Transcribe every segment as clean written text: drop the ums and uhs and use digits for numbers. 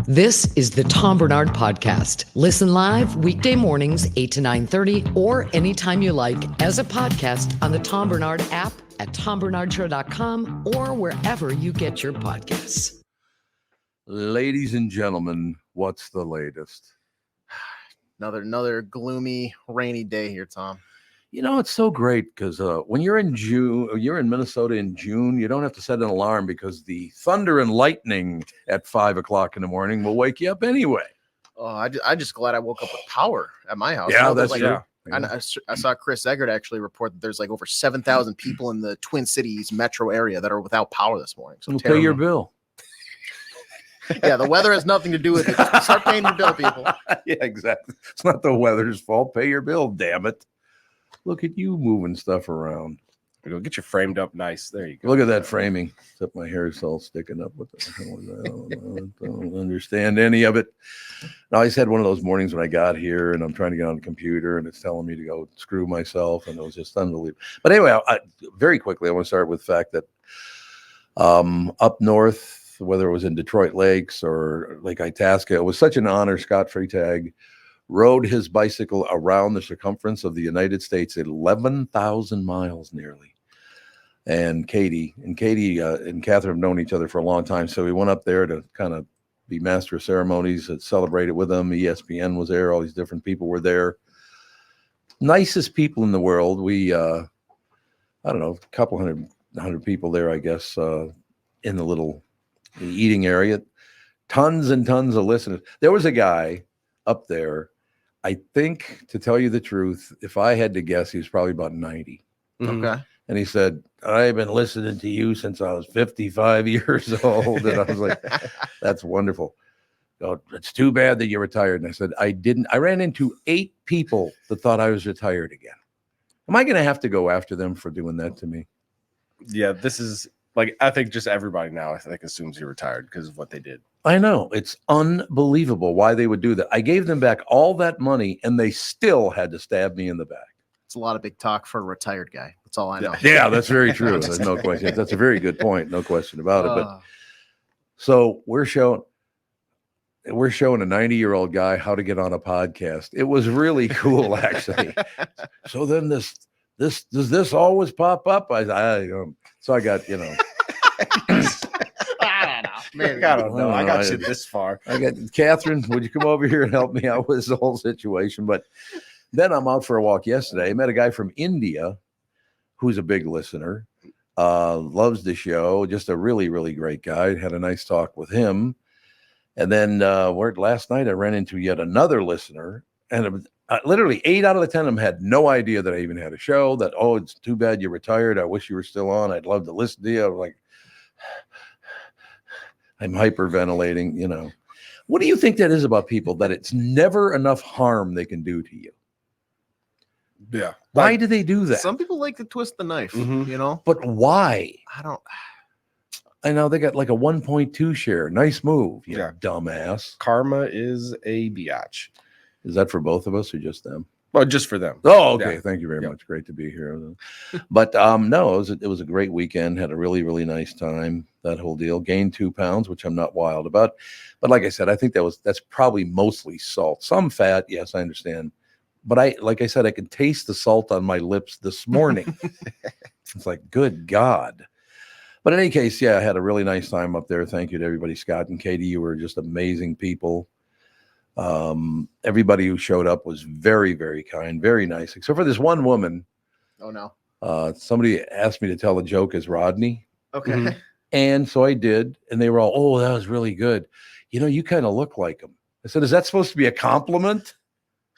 This is the Tom Barnard Podcast. Listen live weekday mornings, 8 to 9:30, or anytime you like as a podcast on the Tom Barnard app at tombarnardshow.com or wherever you get your podcasts. Ladies and gentlemen, what's the latest? Another gloomy, rainy day here, Tom. You know, it's so great because when you're in Minnesota in June, you don't have to set an alarm because the thunder and lightning at 5 o'clock in the morning will wake you up anyway. Oh, I'm just glad I woke up with power at my house. Yeah, that's true. Yeah. And I saw Chris Egert actually report that there's like over 7,000 people in the Twin Cities metro area that are without power this morning. So pay your bill. Yeah, the weather has nothing to do with it. Start paying your bill, people. Yeah, exactly. It's not the weather's fault. Pay your bill, damn it. Look at you moving stuff around. Go get you framed up nice. There you go. Look at that framing. Except my hair is all sticking up. What the hell is that? I don't understand any of it. Now, I just had one of those mornings when I got here and I'm trying to get on the computer and it's telling me to go screw myself, and it was just unbelievable. But anyway, very quickly, I want to start with the fact that up north, whether it was in Detroit Lakes or Lake Itasca, it was such an honor. Scott Freitag rode his bicycle around the circumference of the United States, 11,000 miles nearly. And Katie and Catherine have known each other for a long time. So we went up there to kind of be master of ceremonies and celebrate it with them. ESPN was there. All these different people were there. Nicest people in the world. We, I don't know, a couple hundred people there, I guess, in the little eating area. Tons and tons of listeners. There was a guy up there, I think, to tell you the truth, if I had to guess, he was probably about 90. Okay. And he said, I've been listening to you since I was 55 years old. And I was like, that's wonderful. Oh, it's too bad that you're retired. And I said, I ran into 8 people that thought I was retired again. Am I going to have to go after them for doing that to me? Yeah, this is like, I think just everybody now, I think, assumes you're retired because of what they did. I know. It's unbelievable why they would do that. I gave them back all that money and they still had to stab me in the back. It's a lot of big talk for a retired guy. That's all I know. Yeah, that's very true. There's no question. That's a very good point. No question about it. But so we're showing a 90-year-old guy how to get on a podcast. It was really cool, actually. So then does this always pop up? So I got, Maybe. I don't know. I got you this far. I got Catherine. Would you come over here and help me out with the whole situation? But then I'm out for a walk yesterday. I met a guy from India who's a big listener, loves the show. Just a really, really great guy. Had a nice talk with him. And then last night I ran into yet another listener, and literally 8 out of the 10 of them had no idea that I even had a show. That, oh, it's too bad you're retired. I wish you were still on. I'd love to listen to you. I was like, I'm hyperventilating, What do you think that is about people, that it's never enough harm they can do to you? Yeah. Why do they do that? Some people like to twist the knife, But why? I know they got like a 1.2 share. Nice move, Yeah. Dumbass. Karma is a biatch. Is that for both of us or just them? Well, just for them. Oh, okay. Yeah. Thank you very much. Great to be here. But no, it was a great weekend. Had a really, really nice time. That whole deal. Gained 2 pounds, which I'm not wild about. But like I said, I think that's probably mostly salt. Some fat, yes, I understand. But like I said, I could taste the salt on my lips this morning. It's like, good God. But in any case, yeah, I had a really nice time up there. Thank you to everybody. Scott and Katie, you were just amazing people. Everybody who showed up was very, very kind, very nice, except for this one woman. Oh, no. Somebody asked me to tell a joke as Rodney. Okay. Mhm. And so I did. And they were all, oh, that was really good. You kind of look like him. I said, is that supposed to be a compliment?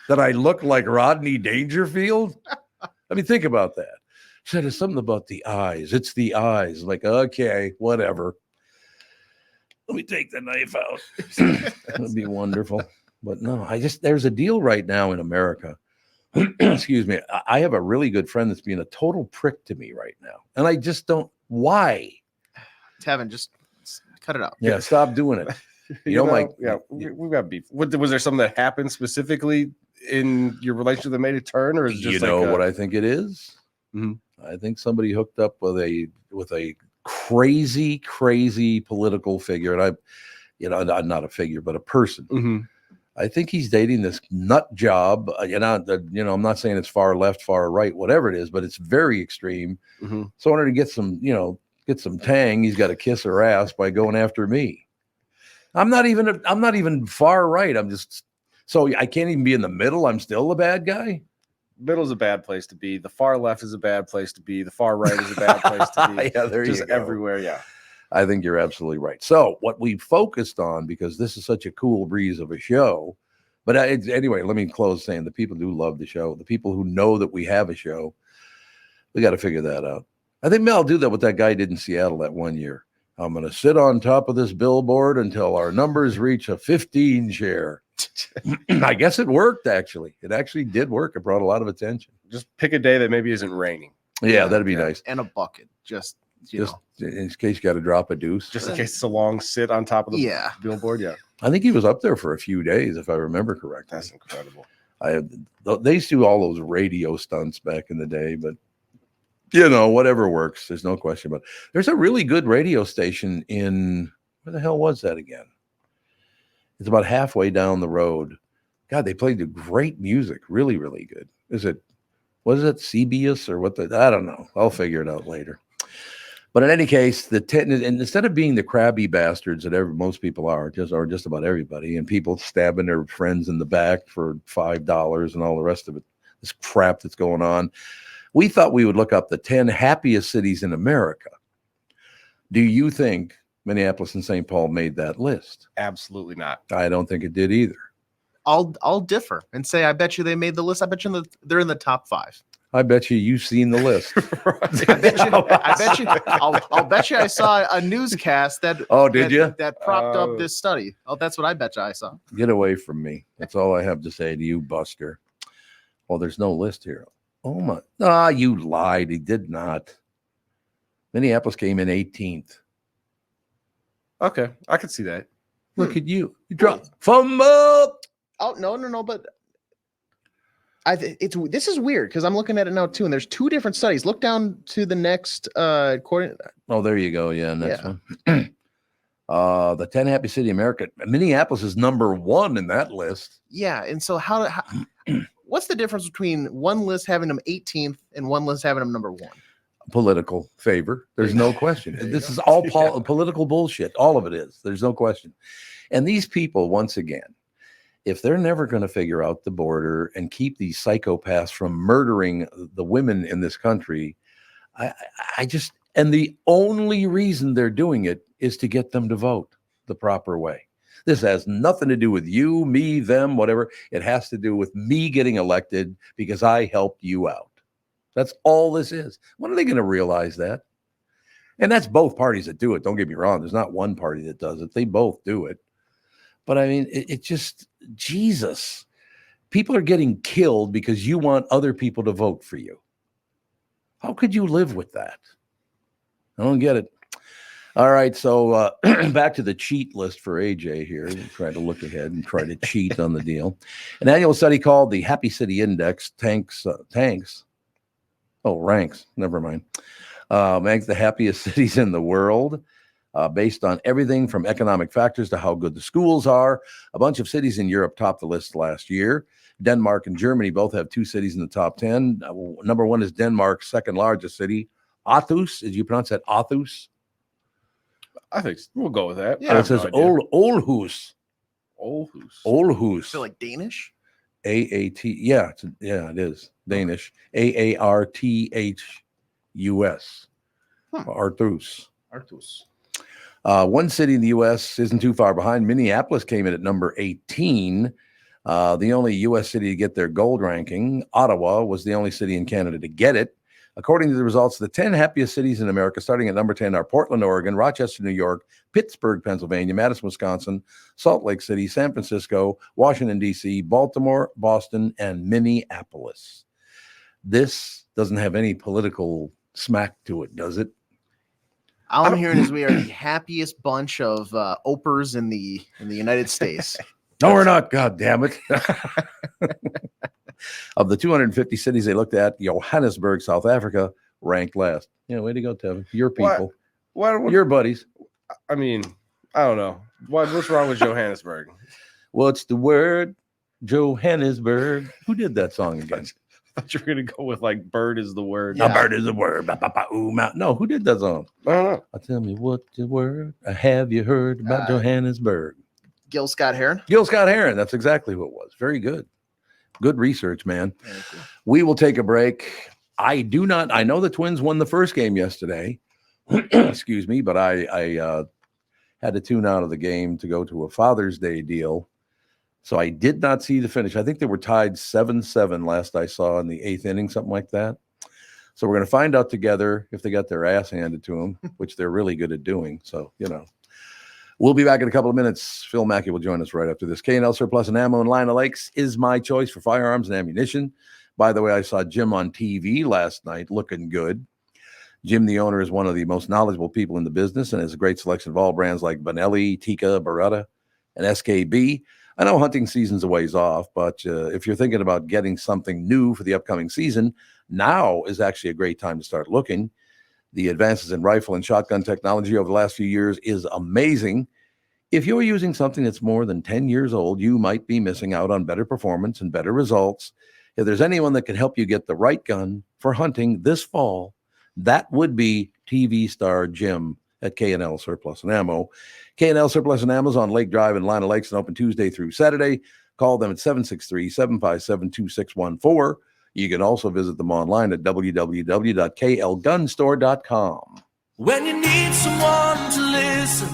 That I look like Rodney Dangerfield? I mean, think about that. She said, it's something about the eyes. It's the eyes. I'm like, okay, whatever. Let me take the knife out. That would be wonderful. But no, there's a deal right now in America. Excuse me. I have a really good friend that's being a total prick to me right now. And I just don't, why? Tevin, just cut it out. Yeah, stop doing it. We've got beef. Was there something that happened specifically in your relationship that made it turn, or is it just what I think it is? Mhm. I think somebody hooked up with a crazy political figure, and not a figure, but a person. Mm-hmm. I think he's dating this nut job. I'm not saying it's far left, far right, whatever it is, but it's very extreme. Mm-hmm. So in order to get some tang, he's got to kiss her ass by going after me. I'm not even far right. So I can't even be in the middle. I'm still the bad guy. Middle's a bad place to be. The far left is a bad place to be. The far right is a bad place to be. Yeah, there Just you go. everywhere. Yeah. I think you're absolutely right. So what we focused on, because this is such a cool breeze of a show, but anyway, let me close saying the people who love the show, the people who know that we have a show, we got to figure that out. I think I'll do that what that guy did in Seattle that one year. I'm going to sit on top of this billboard until our numbers reach a 15 share. I guess it worked, actually. It actually did work. It brought a lot of attention. Just pick a day that maybe isn't raining. Yeah, that'd be nice. And a bucket, just in case you got to drop a deuce. Just in case it's a long sit on top of the billboard. Yeah. I think he was up there for a few days, if I remember correctly. That's incredible. They used to do all those radio stunts back in the day, but whatever works. There's no question about it. There's a really good radio station where the hell was that again? It's about halfway down the road. God, they played the great music. Really, really good. Was it CBS or what? I don't know. I'll figure it out later. But in any case, and instead of being the crabby bastards that most people are just about everybody, and people stabbing their friends in the back for $5 and all the rest of it, this crap that's going on, we thought we would look up the 10 happiest cities in America. Do you think Minneapolis and St. Paul made that list? Absolutely not. I don't think it did either. I'll differ and say I bet you they made the list. I bet you they're in the top 5. I bet you've seen the list. I'll bet you I saw a newscast that. Oh, did you? That propped up this study. Oh, that's what I bet you I saw. Get away from me. That's all I have to say to you, Buster. Well, there's no list here. Oh my! Ah, you lied. He did not. Minneapolis came in 18th. Okay, I could see that. Look at you. You dropped fumble. Oh no! But this is weird because I'm looking at it now too, and there's 2 different studies. Look down to the next quarter. Oh, there you go. Yeah, next one. The 10 happiest city in America. Minneapolis is number 1 in that list. Yeah, and so how what's the difference between one list having them 18th and one list having them number 1? Political favor. There's no question. This is all political bullshit. All of it is. There's no question. And these people, once again, if they're never going to figure out the border and keep these psychopaths from murdering the women in this country, and the only reason they're doing it is to get them to vote the proper way. This has nothing to do with you, me, them, whatever. It has to do with me getting elected because I helped you out. That's all this is. When are they going to realize that? And that's both parties that do it. Don't get me wrong. There's not one party that does it. They both do it. But I mean, it just, Jesus. People are getting killed because you want other people to vote for you. How could you live with that? I don't get it. All right, so back to the cheat list for AJ here. We'll try to look ahead and try to cheat on the deal. An annual study called the Happy City Index ranks. Never mind. Ranks the happiest cities in the world based on everything from economic factors to how good the schools are. A bunch of cities in Europe topped the list last year. Denmark and Germany both have 2 cities in the top 10. Number 1 is Denmark's second largest city, Aarhus. Did you pronounce that Aarhus? I think we'll go with that. Yeah, it says Aarhus. Aarhus. I feel like Danish. AAT. Yeah, it is Danish. AARTHUS. Aarhus. One city in the U.S. isn't too far behind. Minneapolis came in at number 18. The only U.S. city to get their gold ranking. Ottawa was the only city in Canada to get it. According to the results, the 10 happiest cities in America, starting at number 10, are Portland, Oregon, Rochester, New York, Pittsburgh, Pennsylvania, Madison, Wisconsin, Salt Lake City, San Francisco, Washington, D.C., Baltimore, Boston, and Minneapolis. This doesn't have any political smack to it, does it? All I'm hearing is we are the happiest bunch of opers in the United States. No, we're not. God damn it. Of the 250 cities they looked at, Johannesburg, South Africa, ranked last. Yeah, way to go, Tevin. Your people. What, your buddies. I mean, I don't know. What's wrong with Johannesburg? What's the word? Johannesburg. Who did that song again? I thought you were gonna go with like "bird is the word." A bird is a word. Ba, ba, ba, ooh, ma. No, who did that song? I don't know. Tell me what the word. Have you heard about Johannesburg? Gil Scott Heron. Gil Scott Heron. That's exactly who it was. Very good. Good research, man. We will take a break. I know the Twins won the first game yesterday. Excuse me, but I had to tune out of the game to go to a Father's Day deal. So I did not see the finish. I think they were tied 7-7 last I saw in the 8th inning, something like that. So we're going to find out together if they got their ass handed to them, which they're really good at doing. So, we'll be back in a couple of minutes. Phil Mackey will join us right after this. K&L Surplus and Ammo in Lina Lakes is my choice for firearms and ammunition. By the way, I saw Jim on TV last night looking good. Jim, the owner, is one of the most knowledgeable people in the business and has a great selection of all brands like Benelli, Tikka, Beretta, and SKB. I know hunting season's a ways off, but if you're thinking about getting something new for the upcoming season, now is actually a great time to start looking. The advances in rifle and shotgun technology over the last few years is amazing. If you're using something that's more than 10 years old, you might be missing out on better performance and better results. If there's anyone that can help you get the right gun for hunting this fall, that would be TV star Jim at K&L Surplus and Ammo. K&L Surplus and Ammo is on Lake Drive in Lina Lakes and open Tuesday through Saturday. Call them at 763-757-2614. You can also visit them online at www.klgunstore.com. When you need someone to listen,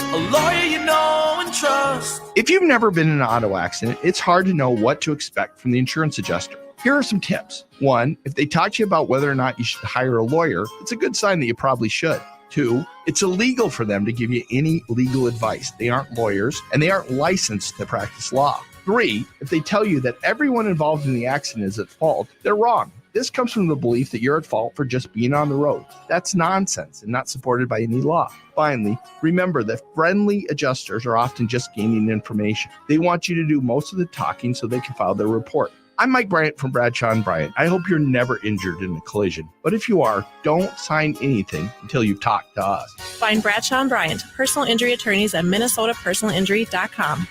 a lawyer you know and trust. If you've never been in an auto accident, it's hard to know what to expect from the insurance adjuster. Here are some tips. 1, if they talk to you about whether or not you should hire a lawyer, it's a good sign that you probably should. 2, it's illegal for them to give you any legal advice. They aren't lawyers and they aren't licensed to practice law. 3, if they tell you that everyone involved in the accident is at fault, they're wrong. This comes from the belief that you're at fault for just being on the road. That's nonsense and not supported by any law. Finally, remember that friendly adjusters are often just gaining information. They want you to do most of the talking so they can file their report. I'm Mike Bryant from Bradshaw & Bryant. I hope you're never injured in a collision. But if you are, don't sign anything until you've talked to us. Find Bradshaw & Bryant, personal injury attorneys at minnesotapersonalinjury.com.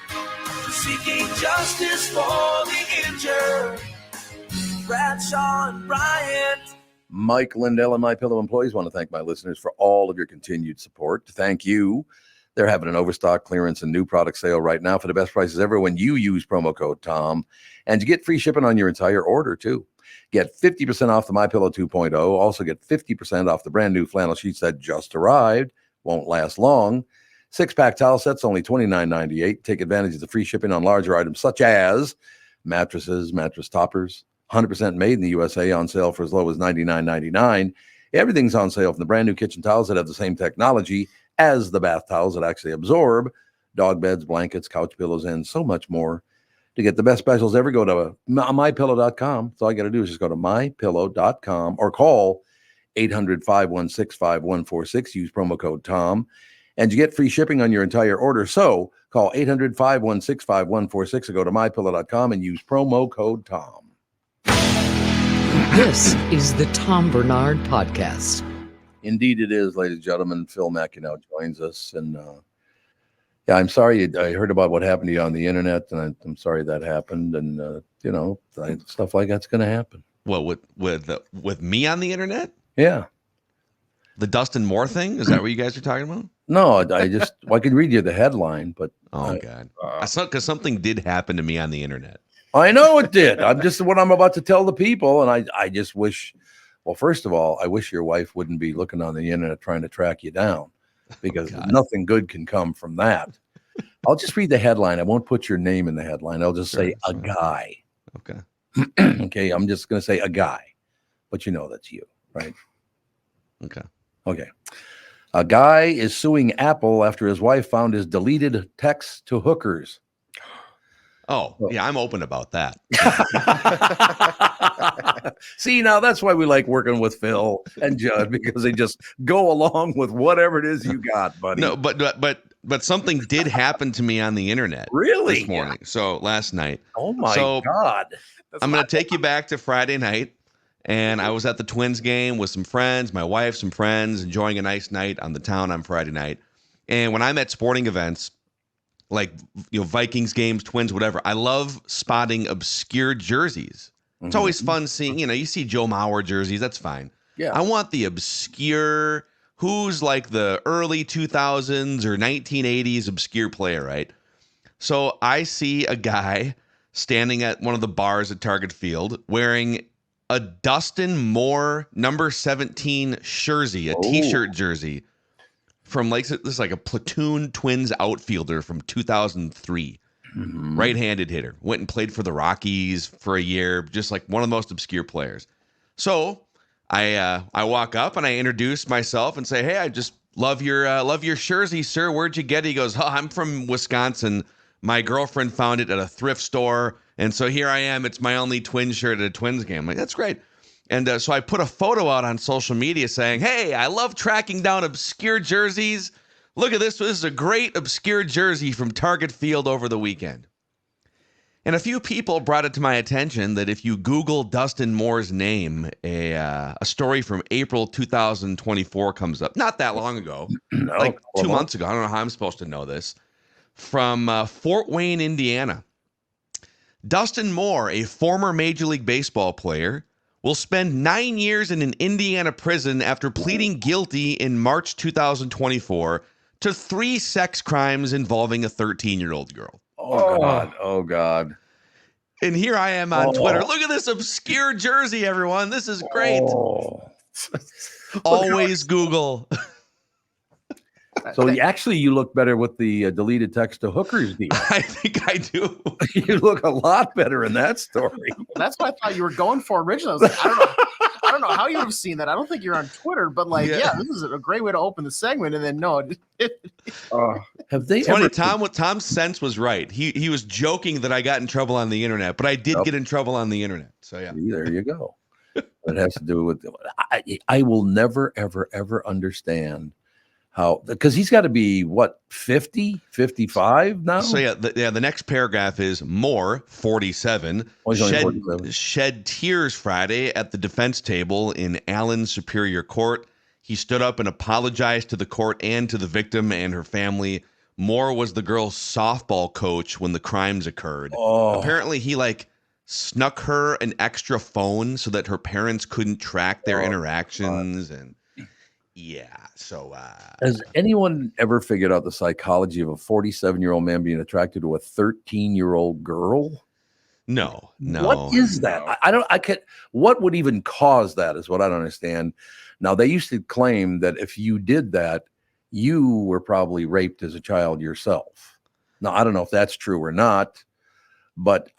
Seeking justice for the injured. Bradshaw and Bryant. Mike Lindell and MyPillow employees want to thank my listeners for all of your continued support. Thank you. They're having an overstock clearance and new product sale right now for the best prices ever when you use promo code TOM. And you get free shipping on your entire order, too. Get 50% off the MyPillow 2.0. Also get 50% off the brand new flannel sheets that just arrived. Won't last long. 6-pack towel sets, only $29.98. Take advantage of the free shipping on larger items such as mattresses, mattress toppers, 100% made in the USA, on sale for as low as $99.99. Everything's on sale from the brand new kitchen towels that have the same technology as the bath towels that actually absorb, dog beds, blankets, couch pillows, and so much more. To get the best specials ever, go to mypillow.com. So all you got to do is just go to mypillow.com or call 800-516-5146. Use promo code TOM. And you get free shipping on your entire order. So call 800-516-5146 or go to mypillow.com and use promo code TOM. This is the Tom Barnard Podcast. Indeed it is, ladies and gentlemen. Phil Mackey now joins us. And I'm sorry I heard about what happened to you on the internet, and I'm sorry that happened. And, stuff like that's going to happen. Well, with me on the internet? Yeah. The Dustin Moore thing? Is that what you guys are talking about? No, I could read you the headline, but God, I saw because something did happen to me on the internet. I know it did. I'm just what I'm about to tell the people, and I just wish. Well, first of all, I wish your wife wouldn't be looking on the internet trying to track you down, because nothing good can come from that. I'll just read the headline. I won't put your name in the headline. I'll just say a guy. Okay. Okay. I'm just going to say a guy, but that's you, right? Okay. Okay. A guy is suing Apple after his wife found his deleted texts to hookers. Oh, yeah, I'm open about that. See, now that's why we like working with Phil and Judd, because they just go along with whatever it is you got, buddy. No, but something did happen to me on the internet. Really? This morning. So last night. Oh my God. I'm going to take you back to Friday night. And I was at the Twins game with some friends, my wife, some friends, enjoying a nice night on the town on Friday night. And when I'm at sporting events, like Vikings games, Twins, whatever. I love spotting obscure jerseys. It's always fun seeing, you see Joe Mauer jerseys. That's fine. Yeah. I want the obscure, who's like the early 2000s or 1980s obscure player, right? So I see a guy standing at one of the bars at Target Field wearing a Dustin Moore number 17 shirsey, a T-shirt jersey from this is like a Platoon Twins outfielder from 2003. Right-handed hitter. Went and played for the Rockies for a year, just like one of the most obscure players. So I walk up and I introduce myself and say, "Hey, I just love your jersey, sir. Where'd you get it?" He goes, "Oh, I'm from Wisconsin. My girlfriend found it at a thrift store, and so here I am. It's my only Twins shirt at a Twins game." I'm like, that's great. And so I put a photo out on social media saying, "Hey, I love tracking down obscure jerseys. Look at this. This is a great obscure jersey from Target Field over the weekend." And a few people brought it to my attention that if you Google Dustin Moore's name, a story from April 2024 comes up. Not that long ago, like 2 months ago. I don't know how I'm supposed to know this. From Fort Wayne, Indiana. Dustin Moore, a former Major League Baseball player, will spend 9 years in an Indiana prison after pleading guilty in March 2024 to 3 sex crimes involving a 13-year-old girl. Oh, God. Oh, God. And here I am on Twitter. Look at this obscure jersey, everyone. This is great. Always Google. So you look better with the deleted text to hookers deal. I think I do. You look a lot better in that story. That's what I thought you were going for originally. I was like, I don't know how you would have seen that. I don't think you're on Twitter, but this is a great way to open the segment. And then have they funny, ever? Tom's sense was right. He was joking that I got in trouble on the internet, but I did get in trouble on the internet. So yeah, there you go. It has to do with. I will never, ever, ever understand how, because he's got to be 50, 55 now. So the next paragraph is Moore, 47, shed tears Friday at the defense table in Allen Superior Court. He stood up and apologized to the court and to the victim and her family. Moore was the girl's softball coach when the crimes occurred. Apparently he snuck her an extra phone so that her parents couldn't track their interactions. And so has anyone ever figured out the psychology of a 47-year-old man being attracted to a 13-year-old girl? No. What is that? What would even cause that is what I don't understand. Now, they used to claim that if you did that, you were probably raped as a child yourself. Now, I don't know if that's true or not, but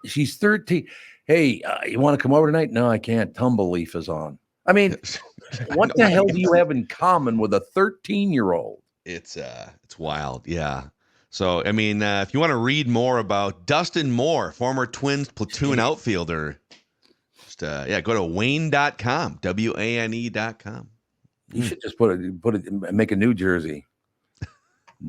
she's 13. Hey, you want to come over tonight? No, I can't. Tumble Leaf is on. I mean, what the hell do you have in common with a 13-year-old? It's wild. Yeah. So, I mean, if you want to read more about Dustin Moore, former Twins platoon outfielder, just go to Wayne.com, WANE.com. You should just put it, make a new jersey.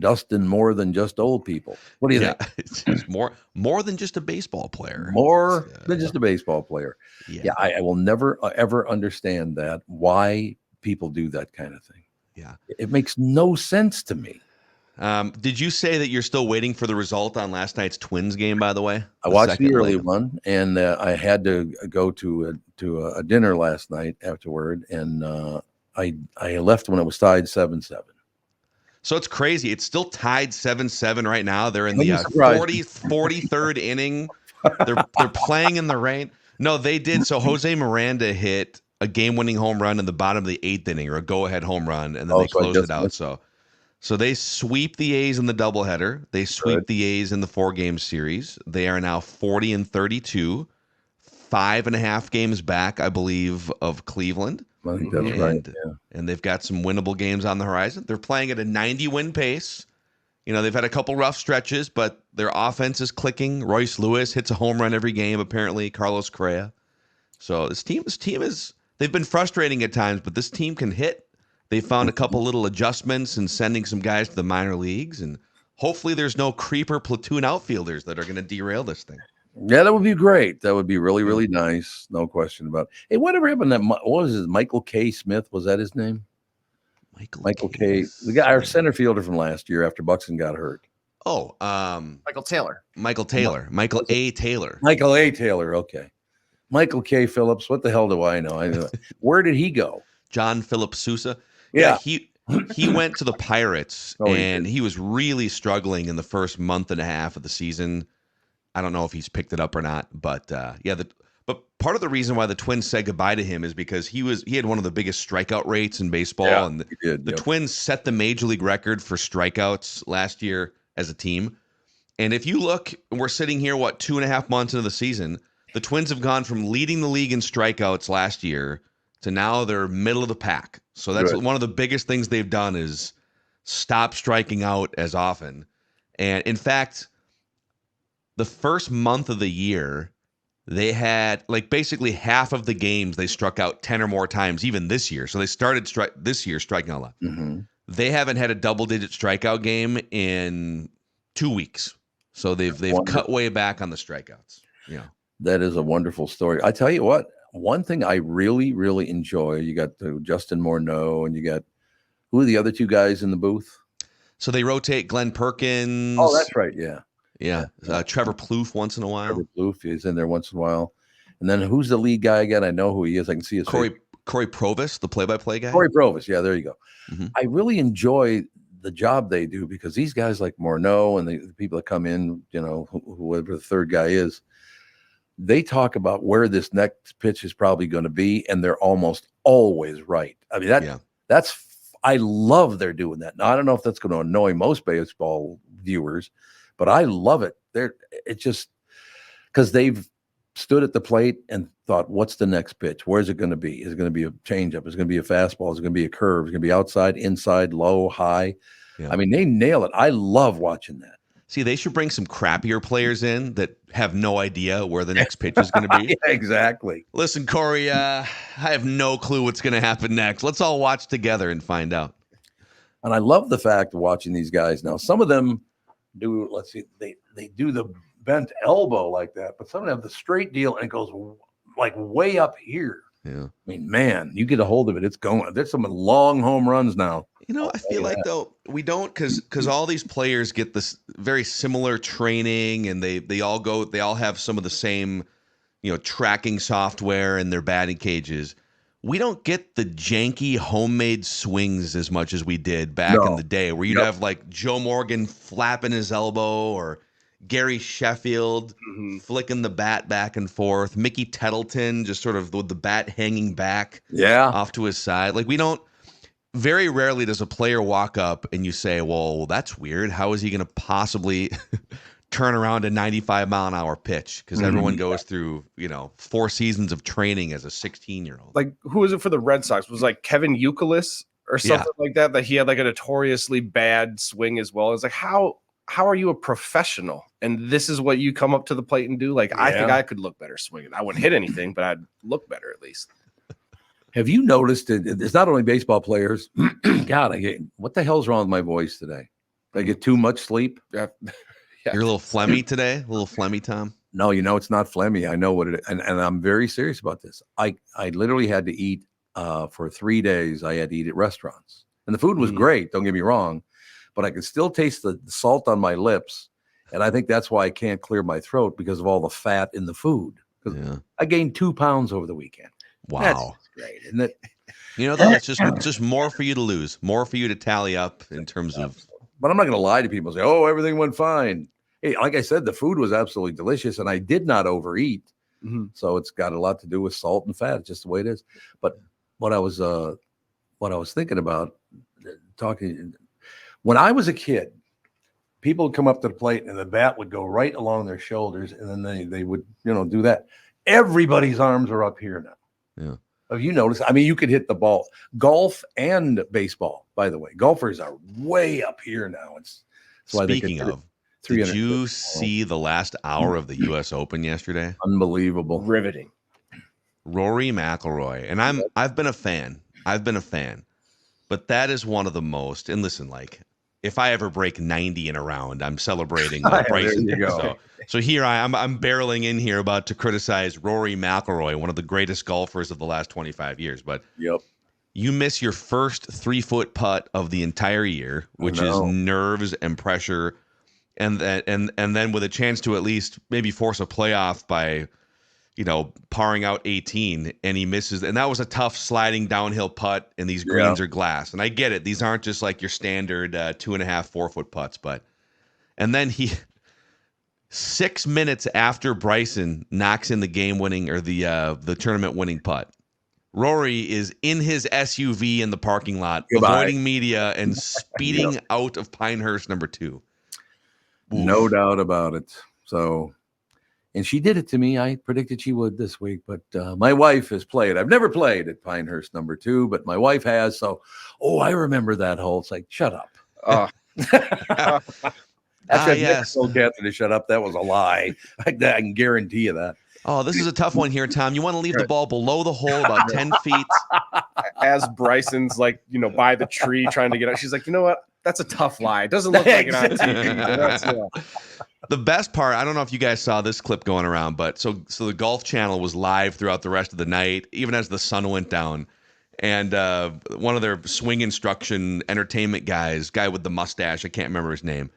Dustin More Than Just Old People. What do you think? It's more than just a baseball player. More than just a baseball player. Yeah. I will never ever understand that, why people do that kind of thing. Yeah. It makes no sense to me. Did you say that you're still waiting for the result on last night's Twins game, by the way? I watched the early one, and I had to go to a dinner last night afterward, and I left when it was tied 7-7. So it's crazy. It's still tied 7-7 right now. They're in the 43rd inning. They're playing in the rain. No, they did. So Jose Miranda hit a game-winning home run in the bottom of the 8th inning, or a go-ahead home run, and then they closed it out. So they sweep the A's in the doubleheader. They sweep the A's in the 4-game series. They are now 40-32, 5.5 games back, I believe, of Cleveland. I think that's right. Yeah. And they've got some winnable games on the horizon. They're playing at a 90-win pace. They've had a couple rough stretches, but their offense is clicking. Royce Lewis hits a home run every game, apparently. Carlos Correa. So this team is, they've been frustrating at times, but this team can hit. They found a couple little adjustments and sending some guys to the minor leagues, and hopefully there's no creeper platoon outfielders that are going to derail this thing. Yeah, that would be great. That would be really, really nice. No question about it. Hey, whatever happened to what was his Michael K. Smith? Was that his name? Michael K. The guy, our center fielder from last year after Buxton got hurt. Michael Taylor. Michael Taylor. Michael A. Taylor. Michael A. Taylor. Okay. Michael K. Phillips. What the hell do I know? Where did he go? John Philip Sousa. Yeah. He went to the Pirates, Oh, he and did. he was really struggling in the first month and a half of the season. I don't know if he's picked it up or not, but but part of the reason why the Twins said goodbye to him is because he had one of the biggest strikeout rates in baseball, Yeah, and he did, the yep. Twins set the major league record for strikeouts last year as a team. And if you look, we're sitting here 2.5 months into the season. The Twins have gone from leading the league in strikeouts last year to now they're middle of the pack. So that's Good. one of the biggest things they've done is stop striking out as often. And in fact, the first month of the year, they had basically half of the games they struck out 10 or more times, even this year. So they started this year striking out a lot. Mm-hmm. They haven't had a double-digit strikeout game in 2 weeks. So they've cut way back on the strikeouts. Yeah. That is a wonderful story. I tell you what, one thing I really, really enjoy, you got Justin Morneau, and you got, who are the other two guys in the booth? So they rotate Glenn Perkins. Oh, that's right. Yeah. Yeah. Trevor Plouffe once in a while. Trevor Plouffe, he's in there once in a while. And then who's the lead guy again? I know who he is. I can see his face. Corey Provis, the play-by-play guy. Corey Provis. Yeah, there you go. Mm-hmm. I really enjoy the job they do because these guys like Morneau and the people that come in, whoever the third guy is, they talk about where this next pitch is probably going to be, and they're almost always right. I mean, I love they're doing that. Now, I don't know if that's going to annoy most baseball viewers, but I love it. It's just because they've stood at the plate and thought, what's the next pitch? Where's it going to be? Is it going to be a changeup? Is it going to be a fastball? Is it going to be a curve? Is it going to be outside, inside, low, high? Yeah. I mean, they nail it. I love watching that. See, they should bring some crappier players in that have no idea where the next pitch is going to be. Yeah, exactly. Listen, Corey, I have no clue what's going to happen next. Let's all watch together and find out. And I love the fact of watching these guys now. Some of them do, they do the bent elbow like that, but some of them have the straight deal and it goes like way up here. Yeah. I mean, man, you get a hold of it, it's going. There's some long home runs now. I feel like though we don't because all these players get this very similar training and they all have some of the same, tracking software in their batting cages. We don't get the janky homemade swings as much as we did back in the day where you'd have like Joe Morgan flapping his elbow or Gary Sheffield flicking the bat back and forth. Mickey Tettleton just sort of with the bat hanging back off to his side. Like we don't, very rarely does a player walk up and you say, well, that's weird. How is he going to possibly turn around a 95-mile-an-hour pitch? Because everyone goes through, 4 seasons of training as a 16-year-old. Like, who was it for the Red Sox? Was like Kevin Youkilis or something like that he had like a notoriously bad swing as well. It's like, how are you a professional? And this is what you come up to the plate and do? Like, I think I could look better swinging. I wouldn't hit anything, but I'd look better at least. Have you noticed it's not only baseball players? God, what the hell's wrong with my voice today? I get too much sleep. Yeah. You're a little phlegmy today? A little phlegmy, Tom? No, it's not phlegmy. I know what it is. And I'm very serious about this. I literally had to eat for 3 days. I had to eat at restaurants. And the food was great, don't get me wrong. But I could still taste the salt on my lips. And I think that's why I can't clear my throat because of all the fat in the food. I gained 2 pounds over the weekend. Wow. That's great, isn't it? It's just more for you to lose, more for you to tally up in terms of. But I'm not going to lie to people and say, oh, everything went fine. Hey, like I said, the food was absolutely delicious and I did not overeat. So it's got a lot to do with salt and fat. It's just the way it is. But what I was thinking about talking when I was a kid, people would come up to the plate and the bat would go right along their shoulders. And then they would, do that. Everybody's arms are up here now. Yeah. Have you noticed? I mean, you could hit the ball. Golf and baseball, by the way. Golfers are way up here now. Speaking of, did you see the last hour of the U.S. Open yesterday? Unbelievable. Riveting. Rory McIlroy. And I've been a fan. But that is one of the most, and listen, like, if I ever break 90 in a round, I'm celebrating Bryson. So here I'm barreling in here about to criticize Rory McIlroy, one of the greatest golfers of the last 25 years. But you miss your first 3-foot putt of the entire year, which is nerves and pressure. and then with a chance to at least maybe force a playoff by, parring out 18, and he misses. And that was a tough sliding downhill putt, and these greens are glass. And I get it. These aren't just like your standard 2.5, 4 foot putts, and then 6 minutes after Bryson knocks in the game winning or the tournament winning putt, Rory is in his SUV in the parking lot, avoiding media and speeding out of Pinehurst number 2. Oof. No doubt about it. So, and she did it to me. I predicted she would this week, but my wife has played. I've never played at Pinehurst number 2, but my wife has. So, I remember that hole. It's like, shut up. Yes. Told Catherine to shut up. That was a lie. I can guarantee you that. Oh, this is a tough one here, Tom. You want to leave the ball below the hole about 10 feet. As Bryson's by the tree trying to get out, she's like, you know what? That's a tough lie. It doesn't look like it on TV. The best part, I don't know if you guys saw this clip going around, but so the Golf Channel was live throughout the rest of the night, even as the sun went down. And one of their swing instruction entertainment guy with the mustache, I can't remember his name.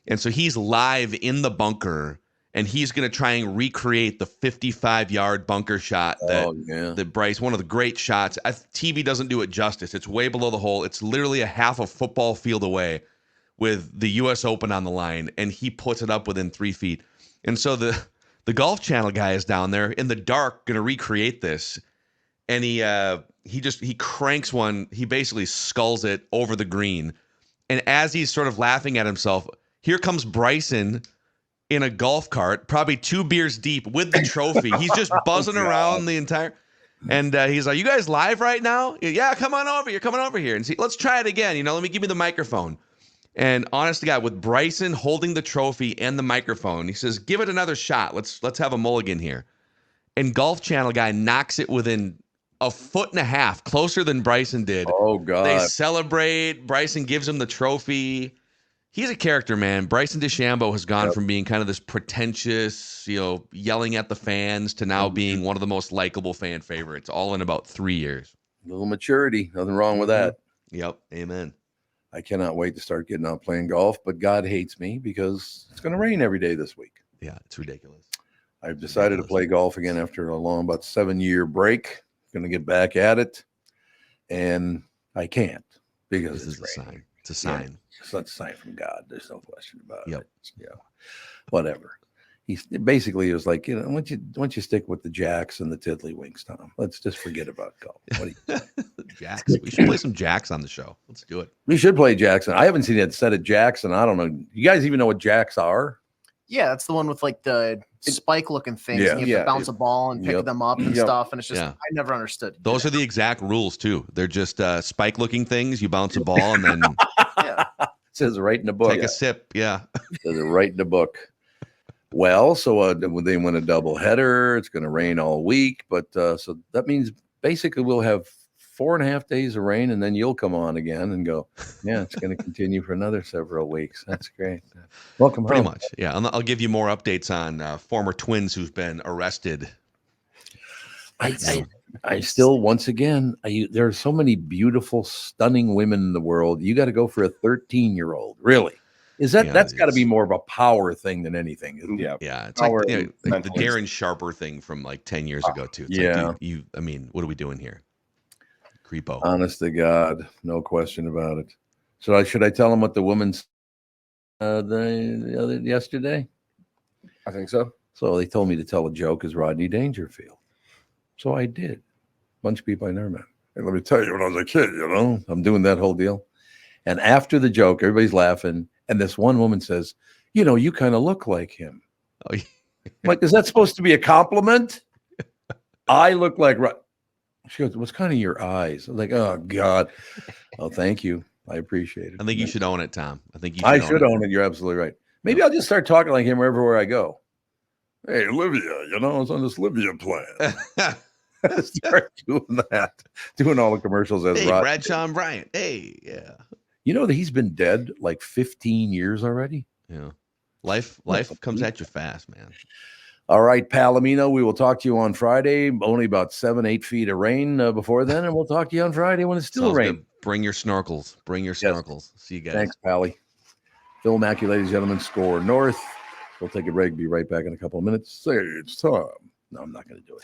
And so he's live in the bunker, and he's going to try and recreate the 55-yard bunker shot that Bryce, one of the great shots. TV doesn't do it justice. It's way below the hole. It's literally a half a football field away with the U.S. Open on the line, and he puts it up within 3 feet. And so the Golf Channel guy is down there in the dark going to recreate this, and he cranks one. He basically sculls it over the green. And as he's sort of laughing at himself, here comes Bryson in a golf cart, probably 2 beers deep with the trophy. He's just buzzing around the entire. And he's like, "You guys live right now? Yeah, come on over. You're coming over here and see. Let's try it again. Let me give me the microphone." And honest to God, with Bryson holding the trophy and the microphone, he says, "Give it another shot. Let's have a mulligan here." And Golf Channel guy knocks it within a 1.5 feet, closer than Bryson did. Oh God! They celebrate. Bryson gives him the trophy. He's a character, man. Bryson DeChambeau has gone from being kind of this pretentious, yelling at the fans to now being one of the most likable fan favorites, all in about 3 years. A little maturity. Nothing wrong with that. Yep. Amen. I cannot wait to start getting out playing golf, but God hates me because it's going to rain every day this week. Yeah, it's ridiculous. I've decided to play golf again after a long, about 7-year break. Going to get back at it, and I can't because this is a sign. It's a sign. Yeah. It's a sign from God. There's no question about it. Yeah, whatever. He was like, once you stick with the jacks and the tiddlywinks, Tom, let's just forget about golf. What do you jacks? We should play some jacks on the show. Let's do it. We should play jacks. I haven't seen that set of jacks, and I don't know. You guys even know what jacks are? Yeah, that's the one with like the spike-looking things. Yeah. And you have to bounce a ball and pick them up and stuff. And it's just, I never understood. Those are the exact rules too. They're just spike-looking things. You bounce a ball and then it says right in the book. Take a sip. Yeah, it says it right in the book. Well, so they win a double header. It's going to rain all week, but so that means basically we'll have 4.5 days of rain, and then you'll come on again and go, yeah, it's going to continue for another several weeks. That's great. Welcome Pretty home. much, yeah. I'll give you more updates on former Twins who've been arrested. I still, once again, there are so many beautiful, stunning women in the world. You got to go for a 13-year-old, really. That's got to be more of a power thing than anything, isn't it? Yeah. It's like the Darren Sharper thing from like 10 years ago too. It's like, dude, what are we doing here? Creepo. Honest to God, no question about it. So should I tell them what the women's yesterday? I think so. So they told me to tell a joke as Rodney Dangerfield. So I did. A bunch of people I never met. And let me tell you, when I was a kid, I'm doing that whole deal. And after the joke, everybody's laughing. And this one woman says, you kind of look like him. Oh, yeah. I'm like, is that supposed to be a compliment? I look like She goes, what's kind of your eyes? I was like, oh, God. Oh, thank you. I appreciate it. I think you should own it, Tom. I should own it. You're absolutely right. Maybe I'll just start talking like him everywhere I go. Hey, Olivia, I was on this Olivia plan. Start doing that. Doing all the commercials as Rod. Bradshaw and Bryant. Hey, yeah. You know that he's been dead like 15 years already? Yeah. Life comes at you fast, man. All right, Palomino, we will talk to you on Friday. Only about 7-8 feet of rain before then, and we'll talk to you on Friday when it's still raining. Bring your snorkels. See you guys. Thanks, Pally. Phil Mackey, ladies and gentlemen, SKOR North. We'll take a break. Be right back in a couple of minutes. Say it's time. No, I'm not going to do it.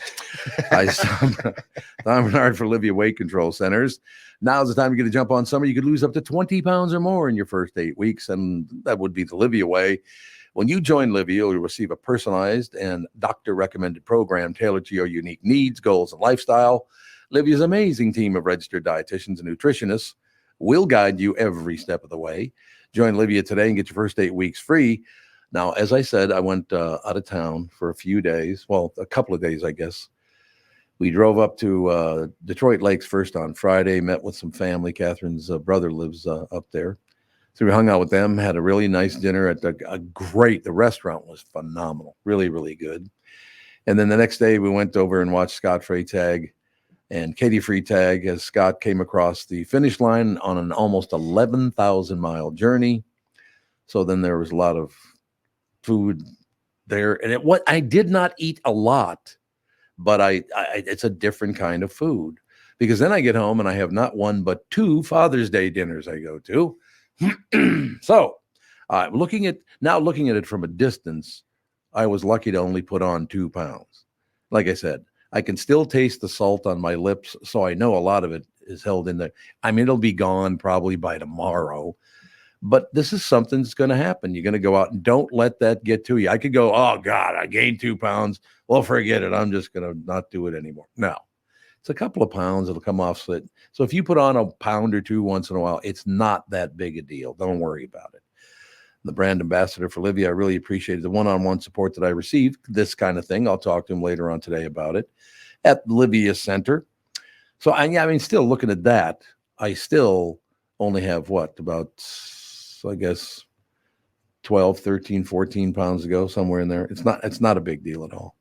Tom Barnard for Livia Weight Control Centers. Now's the time to get a jump on summer. You could lose up to 20 pounds or more in your first 8 weeks, and that would be the Livia way. When you join Livia, you'll receive a personalized and doctor-recommended program tailored to your unique needs, goals, and lifestyle. Livia's amazing team of registered dietitians and nutritionists will guide you every step of the way. Join Livia today and get your first 8 weeks free. Now, as I said, I went out of town for a few days. Well, a couple of days, I guess. We drove up to Detroit Lakes first on Friday, met with some family. Catherine's brother lives up there. So we hung out with them, had a really nice dinner at the restaurant was phenomenal, really, really good. And then the next day we went over and watched Scott Freytag and Katie Freytag as Scott came across the finish line on an almost 11,000-mile journey. So then there was a lot of food there. And I did not eat a lot, but it's a different kind of food, because then I get home and I have not one but 2 Father's Day dinners I go to. So looking at it from a distance, I was lucky to only put on 2 pounds. Like I said, I can still taste the salt on my lips, so I know a lot of it is held in there. I mean, it'll be gone probably by tomorrow, but this is something that's going to happen. You're going to go out, and don't let that get to you. I could go, oh God, I gained 2 pounds. Well, forget it. I'm just going to not do it anymore. No. It's a couple of pounds. It'll come off. So if you put on a pound or 2 once in a while, it's not that big a deal. Don't worry about it. The brand ambassador for Livia, I really appreciated the one-on-one support that I received. This kind of thing. I'll talk to him later on today about it at Livia Center. So still looking at that, I still only have about, I guess, 12, 13, 14 pounds to go, somewhere in there. It's not a big deal at all.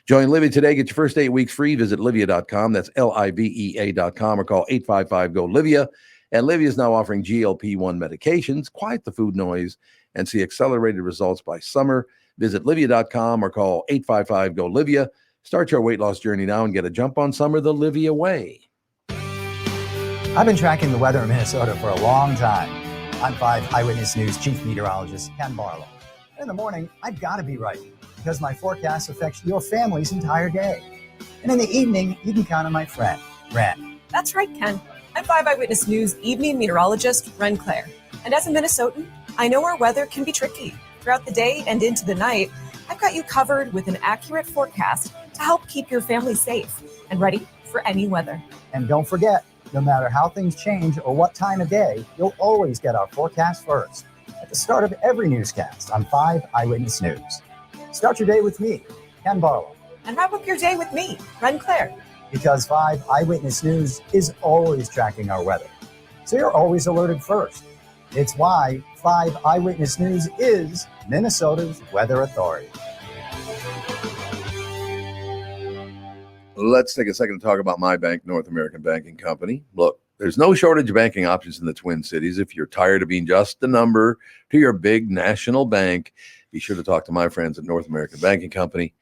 Join Livia today. Get your first 8 weeks free. Visit livia.com. That's LIVEA.com, or call 855-GO-LIVIA. And Livia is now offering GLP-1 medications. Quiet the food noise and see accelerated results by summer. Visit livia.com or call 855-GO-LIVIA. Start your weight loss journey now and get a jump on summer the Livia way. I've been tracking the weather in Minnesota for a long time. I'm 5 Eyewitness News Chief Meteorologist Ken Barlow. In the morning, I've got to be right, because my forecast affects your family's entire day. And in the evening, you can count on my friend, Ren. That's right, Ken. I'm 5 Eyewitness News evening meteorologist Ren Claire. And as a Minnesotan, I know our weather can be tricky. Throughout the day and into the night, I've got you covered with an accurate forecast to help keep your family safe and ready for any weather. And don't forget, no matter how things change or what time of day, you'll always get our forecast first at the start of every newscast on 5 Eyewitness News. Start your day with me, Ken Barlow. And wrap up your day with me, Ren Claire. Because 5 Eyewitness News is always tracking our weather, so you're always alerted first. It's why 5 Eyewitness News is Minnesota's weather authority. Let's take a second to talk about my bank, North American Banking Company. Look, there's no shortage of banking options in the Twin Cities. If you're tired of being just a number to your big national bank, be sure to talk to my friends at North American Banking Company.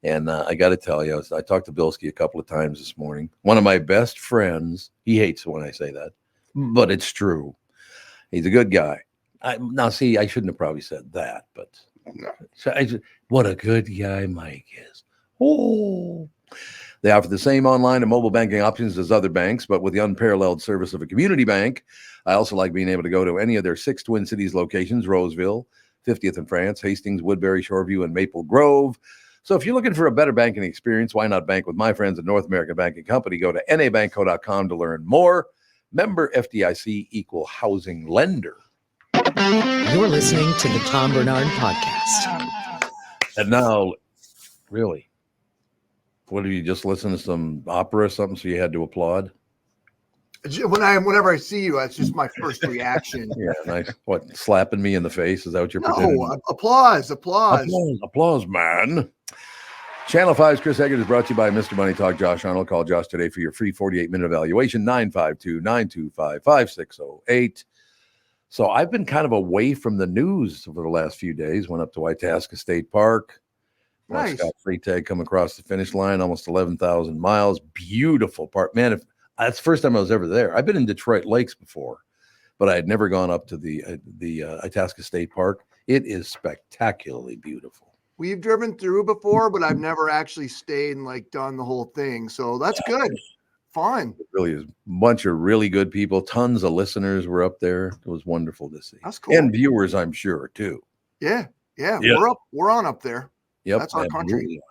And I got to tell you, I talked to Bilski a couple of times this morning. One of my best friends, he hates when I say that, but it's true. He's a good guy. I shouldn't have probably said that, but what a good guy Mike is. Oh, they offer the same online and mobile banking options as other banks, but with the unparalleled service of a community bank. I also like being able to go to any of their 6 Twin Cities locations: Roseville, 50th in France, Hastings, Woodbury, Shoreview, and Maple Grove. So if you're looking for a better banking experience, why not bank with my friends at North American Banking Company? Go to nabankco.com to learn more. Member FDIC, equal housing lender. You're listening to the Tom Barnard Podcast. And now, really, what did you just listen to some opera or something, so you had to applaud? Whenever I see you, that's just my first reaction. Yeah, nice. What, slapping me in the face? Is that what you're pretending? No, applause, man. Channel 5's Chris Egert is brought to you by Mr. Money Talk, Josh Arnold. Call Josh today for your free 48-minute evaluation, 952-925-5608. So I've been kind of away from the news for the last few days. Went up to Itasca State Park. Nice. Scott Freytag come across the finish line, almost 11,000 miles. Beautiful park. Man, that's the first time I was ever there. I've been in Detroit Lakes before, but I had never gone up to the Itasca State Park. It is spectacularly beautiful. We've driven through before, but I've never actually stayed and like done the whole thing. So that's good. Fun. It really is. A bunch of really good people. Tons of listeners were up there. It was wonderful to see. That's cool. And viewers, I'm sure, too. Yeah. Yeah. We're on up there. Yep. That's our country.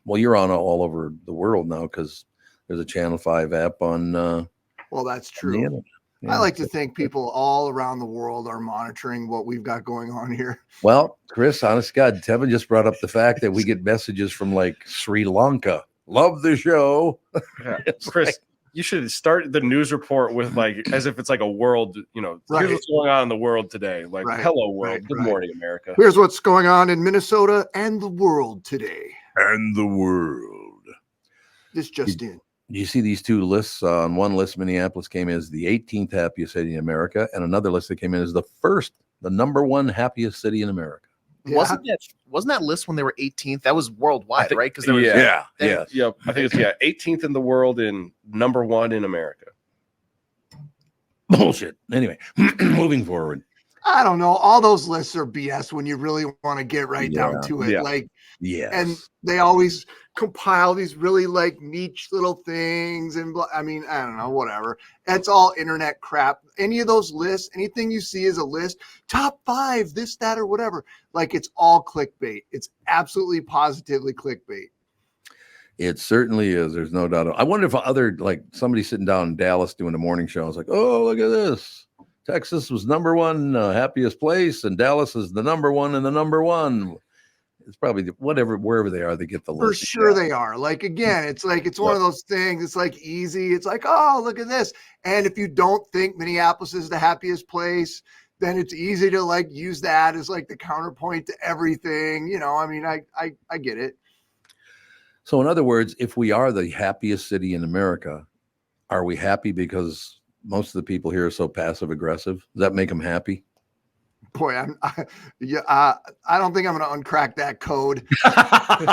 Well, you're on all over the world now because there's a Channel 5 app on. Well, that's true. Yeah. I like to think people all around the world are monitoring what we've got going on here. Well, Chris, honest to God, Tevin just brought up the fact that we get messages from like Sri Lanka. Love the show. Yeah. Chris, you should start the news report with like as if it's like a world, here's what's going on in the world today. Like, hello world. Good morning, America. Here's what's going on in Minnesota and the world today. And the world. This just in. You see these two lists. On one list, Minneapolis came in as the 18th happiest city in America, and another list that came in as the number one happiest city in America. Yeah. Wasn't that list when they were 18th? That was worldwide, right? Because there was yeah. I think it's 18th in the world and number one in America. Bullshit. Anyway, moving forward. I don't know. All those lists are BS when you really want to get right down to it. Yeah. Like, yes. And they always compile these really like niche little things. And I mean, I don't know, whatever. That's all internet crap. Any of those lists, anything you see is a list, top 5, this, that, or whatever. Like it's all clickbait. It's absolutely positively clickbait. It certainly is. There's no doubt. I wonder if like somebody sitting down in Dallas doing a morning show is like, oh, look at this. Texas was number one happiest place, and Dallas is the number one and the number one. It's probably wherever they are, they get the list. For sure they are. Like, again, it's like, it's one of those things. It's like easy. It's like, oh, look at this. And if you don't think Minneapolis is the happiest place, then it's easy to like use that as like the counterpoint to everything. I mean, I get it. So in other words, if we are the happiest city in America, are we happy because most of the people here are so passive aggressive? Does that make them happy? Boy, I don't think I'm going to uncrack that code.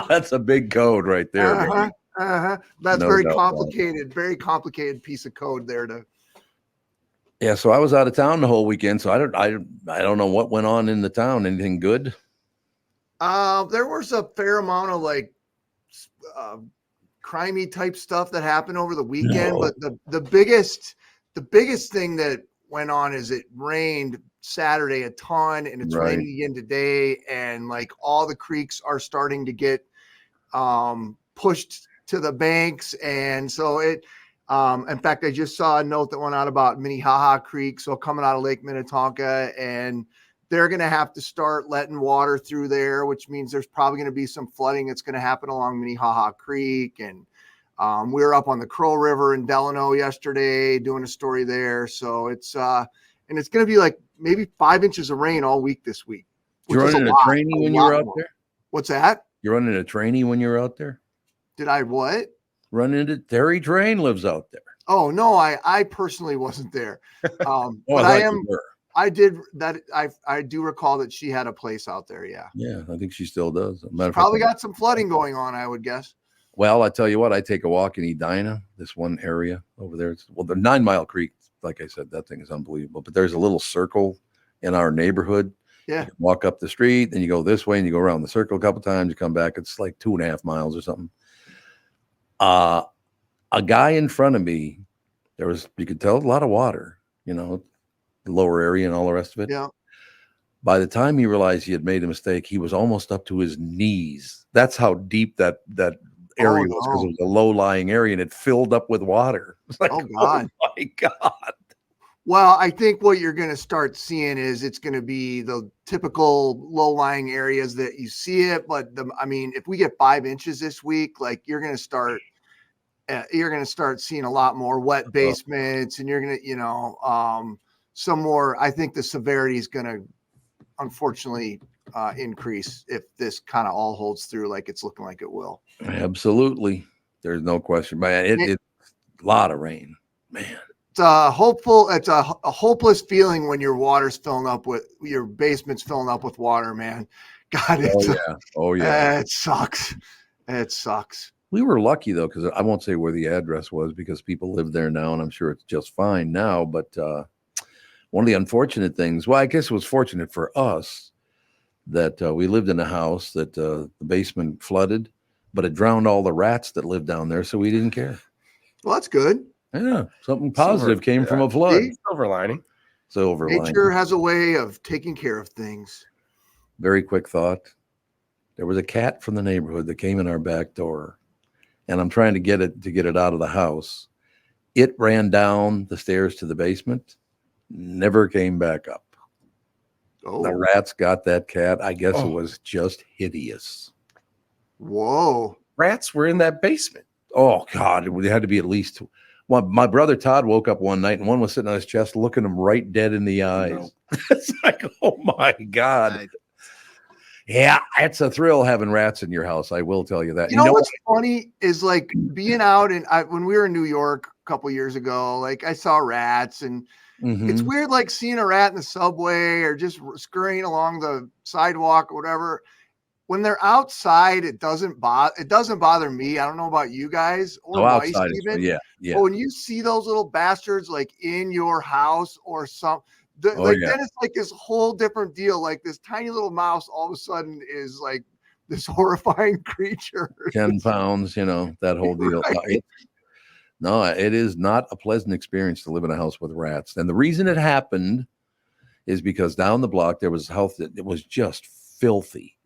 That's a big code right there. That's no very complicated, very complicated piece of code there to. Yeah. So I was out of town the whole weekend. So I don't know what went on in the town. Anything good? There was a fair amount of like crimey type stuff that happened over the weekend. But the biggest thing that went on is it rained Saturday a ton, and it's raining again today, and like all the creeks are starting to get pushed to the banks, and so it in fact I just saw a note that went out about Minnehaha Creek, so coming out of Lake Minnetonka, and they're going to have to start letting water through there, which means there's probably going to be some flooding that's going to happen along Minnehaha Creek. And we were up on the Crow River in Delano yesterday doing a story there. So it's and it's going to be like maybe 5 inches of rain all week this week. You're running a trainee when you were out there? What's that? You're running a trainee when you were out there? Did I what? Run into Terry Train lives out there. Oh, no, I personally wasn't there. But I am. I did that. I do recall that she had a place out there. Yeah. Yeah. I think she still does. Probably got some flooding going on, I would guess. Well, I tell you what, I take a walk in Edina, this one area over there. The 9 Mile Creek, like I said, that thing is unbelievable. But there's a little circle in our neighborhood. Yeah. You walk up the street, then you go this way and you go around the circle a couple times. You come back. It's like 2.5 miles or something. A guy in front of me, you could tell a lot of water, the lower area and all the rest of it. Yeah. By the time he realized he had made a mistake, he was almost up to his knees. That's how deep that area was, because it was a low-lying area and it filled up with water. It's like, oh God. Oh my God. Well, I think what you're going to start seeing is it's going to be the typical low-lying areas that you see it. But if we get 5 inches this week, like you're going to start seeing a lot more wet basements, and you're going to, some more. I think the severity is going to, unfortunately, increase if this kind of all holds through like it's looking like it will. Absolutely. There's no question. Man, it's a lot of rain, man. It's a hopeless feeling when your basement's filling up with water, man. God, it sucks. It sucks. We were lucky though, because I won't say where the address was because people live there now, and I'm sure it's just fine now. But one of the unfortunate things, well, I guess it was fortunate for us that we lived in a house that the basement flooded, but it drowned all the rats that lived down there, so we didn't care. Well, that's good. Yeah, something positive came from a flood. See? Silver lining. Silver lining. Nature has a way of taking care of things. Very quick thought. There was a cat from the neighborhood that came in our back door, and I'm trying to get it out of the house. It ran down the stairs to the basement, never came back up. Oh. The rats got that cat. I guess it was just hideous. Whoa. Rats were in that basement. Oh, God. There had to be at least well, my brother Todd woke up one night and one was sitting on his chest looking him right dead in the eyes. It's like, oh, my God. Yeah, it's a thrill having rats in your house. I will tell you that. You know what's funny is like being out and when we were in New York a couple years ago, like I saw rats and it's weird, like seeing a rat in the subway or just scurrying along the sidewalk or whatever. When they're outside, it doesn't bother me. I don't know about you guys or mice even. Yeah. But when you see those little bastards like in your house or something. Then it's like this whole different deal. Like this tiny little mouse all of a sudden is like this horrifying creature. 10 pounds, that whole deal. Right. No, it is not a pleasant experience to live in a house with rats. And the reason it happened is because down the block, there was a house that it was just filthy.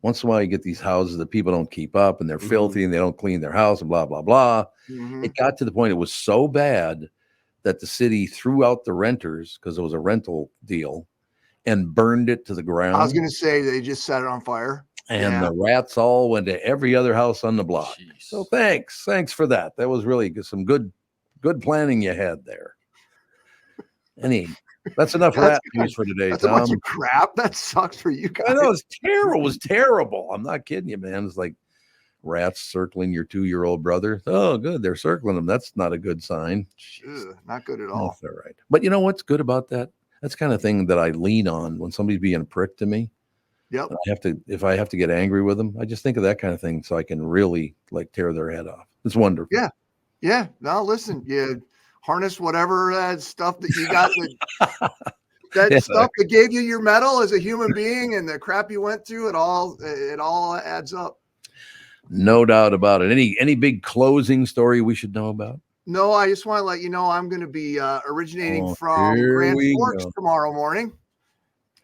Once in a while you get these houses that people don't keep up and they're filthy and they don't clean their house and blah, blah, blah. It got to the point it was so bad that the city threw out the renters because it was a rental deal and burned it to the ground. I was going to say they just set it on fire. And the rats all went to every other house on the block. Jeez. So thanks for that. That was really some good planning you had there. That's enough rat news for today, that's Tom. A bunch of crap. That sucks for you guys. I know, it's terrible. It was terrible. I'm not kidding you, man. It's like rats circling your 2-year-old brother. Oh, good. They're circling him. That's not a good sign. Ugh, not good at all. That's all right. But you know what's good about that? That's the kind of thing that I lean on when somebody's being a prick to me. Yep. If I have to get angry with them, I just think of that kind of thing so I can really like tear their head off. It's wonderful. Yeah. Yeah. Now listen, you harness whatever stuff that you got that stuff that gave you your medal as a human being and the crap you went through, it all adds up. No doubt about it. Any big closing story we should know about? No, I just want to let you know I'm going to be originating from Grand Forks tomorrow morning.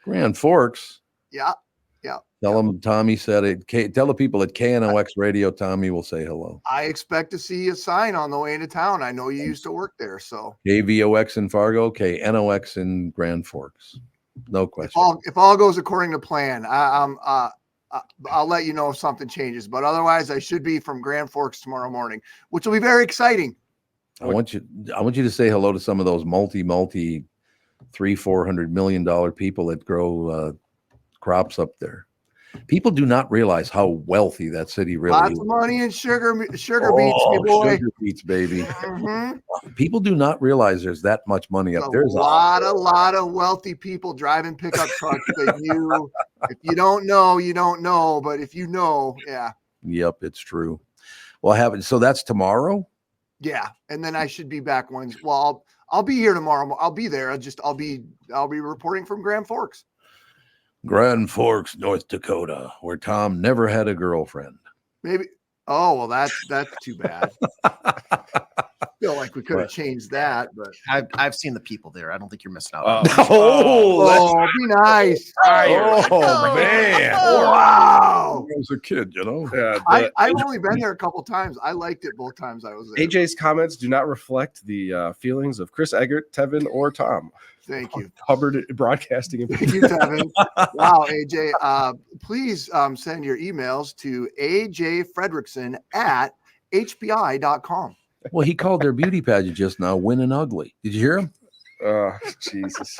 Grand Forks? Yeah. Tell them Tommy said it. Tell the people at KNOX Radio, Tommy will say hello. I expect to see a sign on the way into town. I know you used to work there, so. KVOX in Fargo, KNOX in Grand Forks. No question. If all goes according to plan, I'll let you know if something changes. But otherwise, I should be from Grand Forks tomorrow morning, which will be very exciting. I want you to say hello to some of those multi $300-400 million people that grow crops up there. People do not realize how wealthy that city really is. Lots of money and sugar beets, my boy. Sugar beets, baby. People do not realize there's that much money up there. There's a lot of wealthy people driving pickup trucks that if you don't know, you don't know. But if you know, yeah. Yep, it's true. Well, so that's tomorrow? Yeah. And then I should be back Wednesday. Well, I'll be here tomorrow. I'll be there. I'll be reporting from Grand Forks. Grand Forks, North Dakota, where Tom never had a girlfriend. Maybe. Oh, well, that's too bad. I feel like we could have changed that, but I've seen the people there. I don't think you're missing out. Be nice. Oh man! Wow. I was a kid, I've only been there a couple times. I liked it both times I was there. AJ's comments do not reflect the feelings of Chris Egert, Tevin, or Tom. Thank you. Hubbard Broadcasting. Thank you, Tevin. Wow, AJ. Please send your emails to ajfredrickson@hpi.com. Well, he called their beauty pageant just now Win and Ugly. Did you hear him? Oh, Jesus.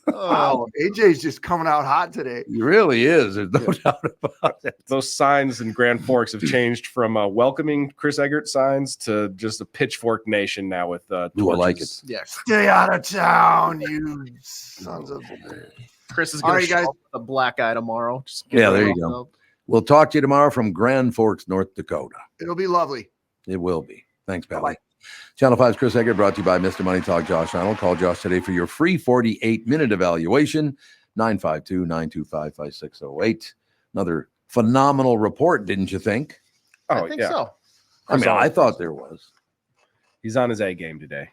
Wow, AJ's just coming out hot today. He really is. There's no doubt about it. Those signs in Grand Forks have changed from welcoming Chris Egert signs to just a pitchfork nation now with torches. I like it. Yeah. Stay out of town, you sons of. Chris is going to show up with a black eye tomorrow. There you go. We'll talk to you tomorrow from Grand Forks, North Dakota. It'll be lovely. It will be. Thanks, Pally. Bye-bye. Channel 5's Chris Egert, brought to you by Mr. Money Talk, Josh Arnold. Call Josh today for your free 48-minute evaluation, 952-925-5608. Another phenomenal report, didn't you think? Oh, I think so. I mean, I thought there was. He's on his A game today.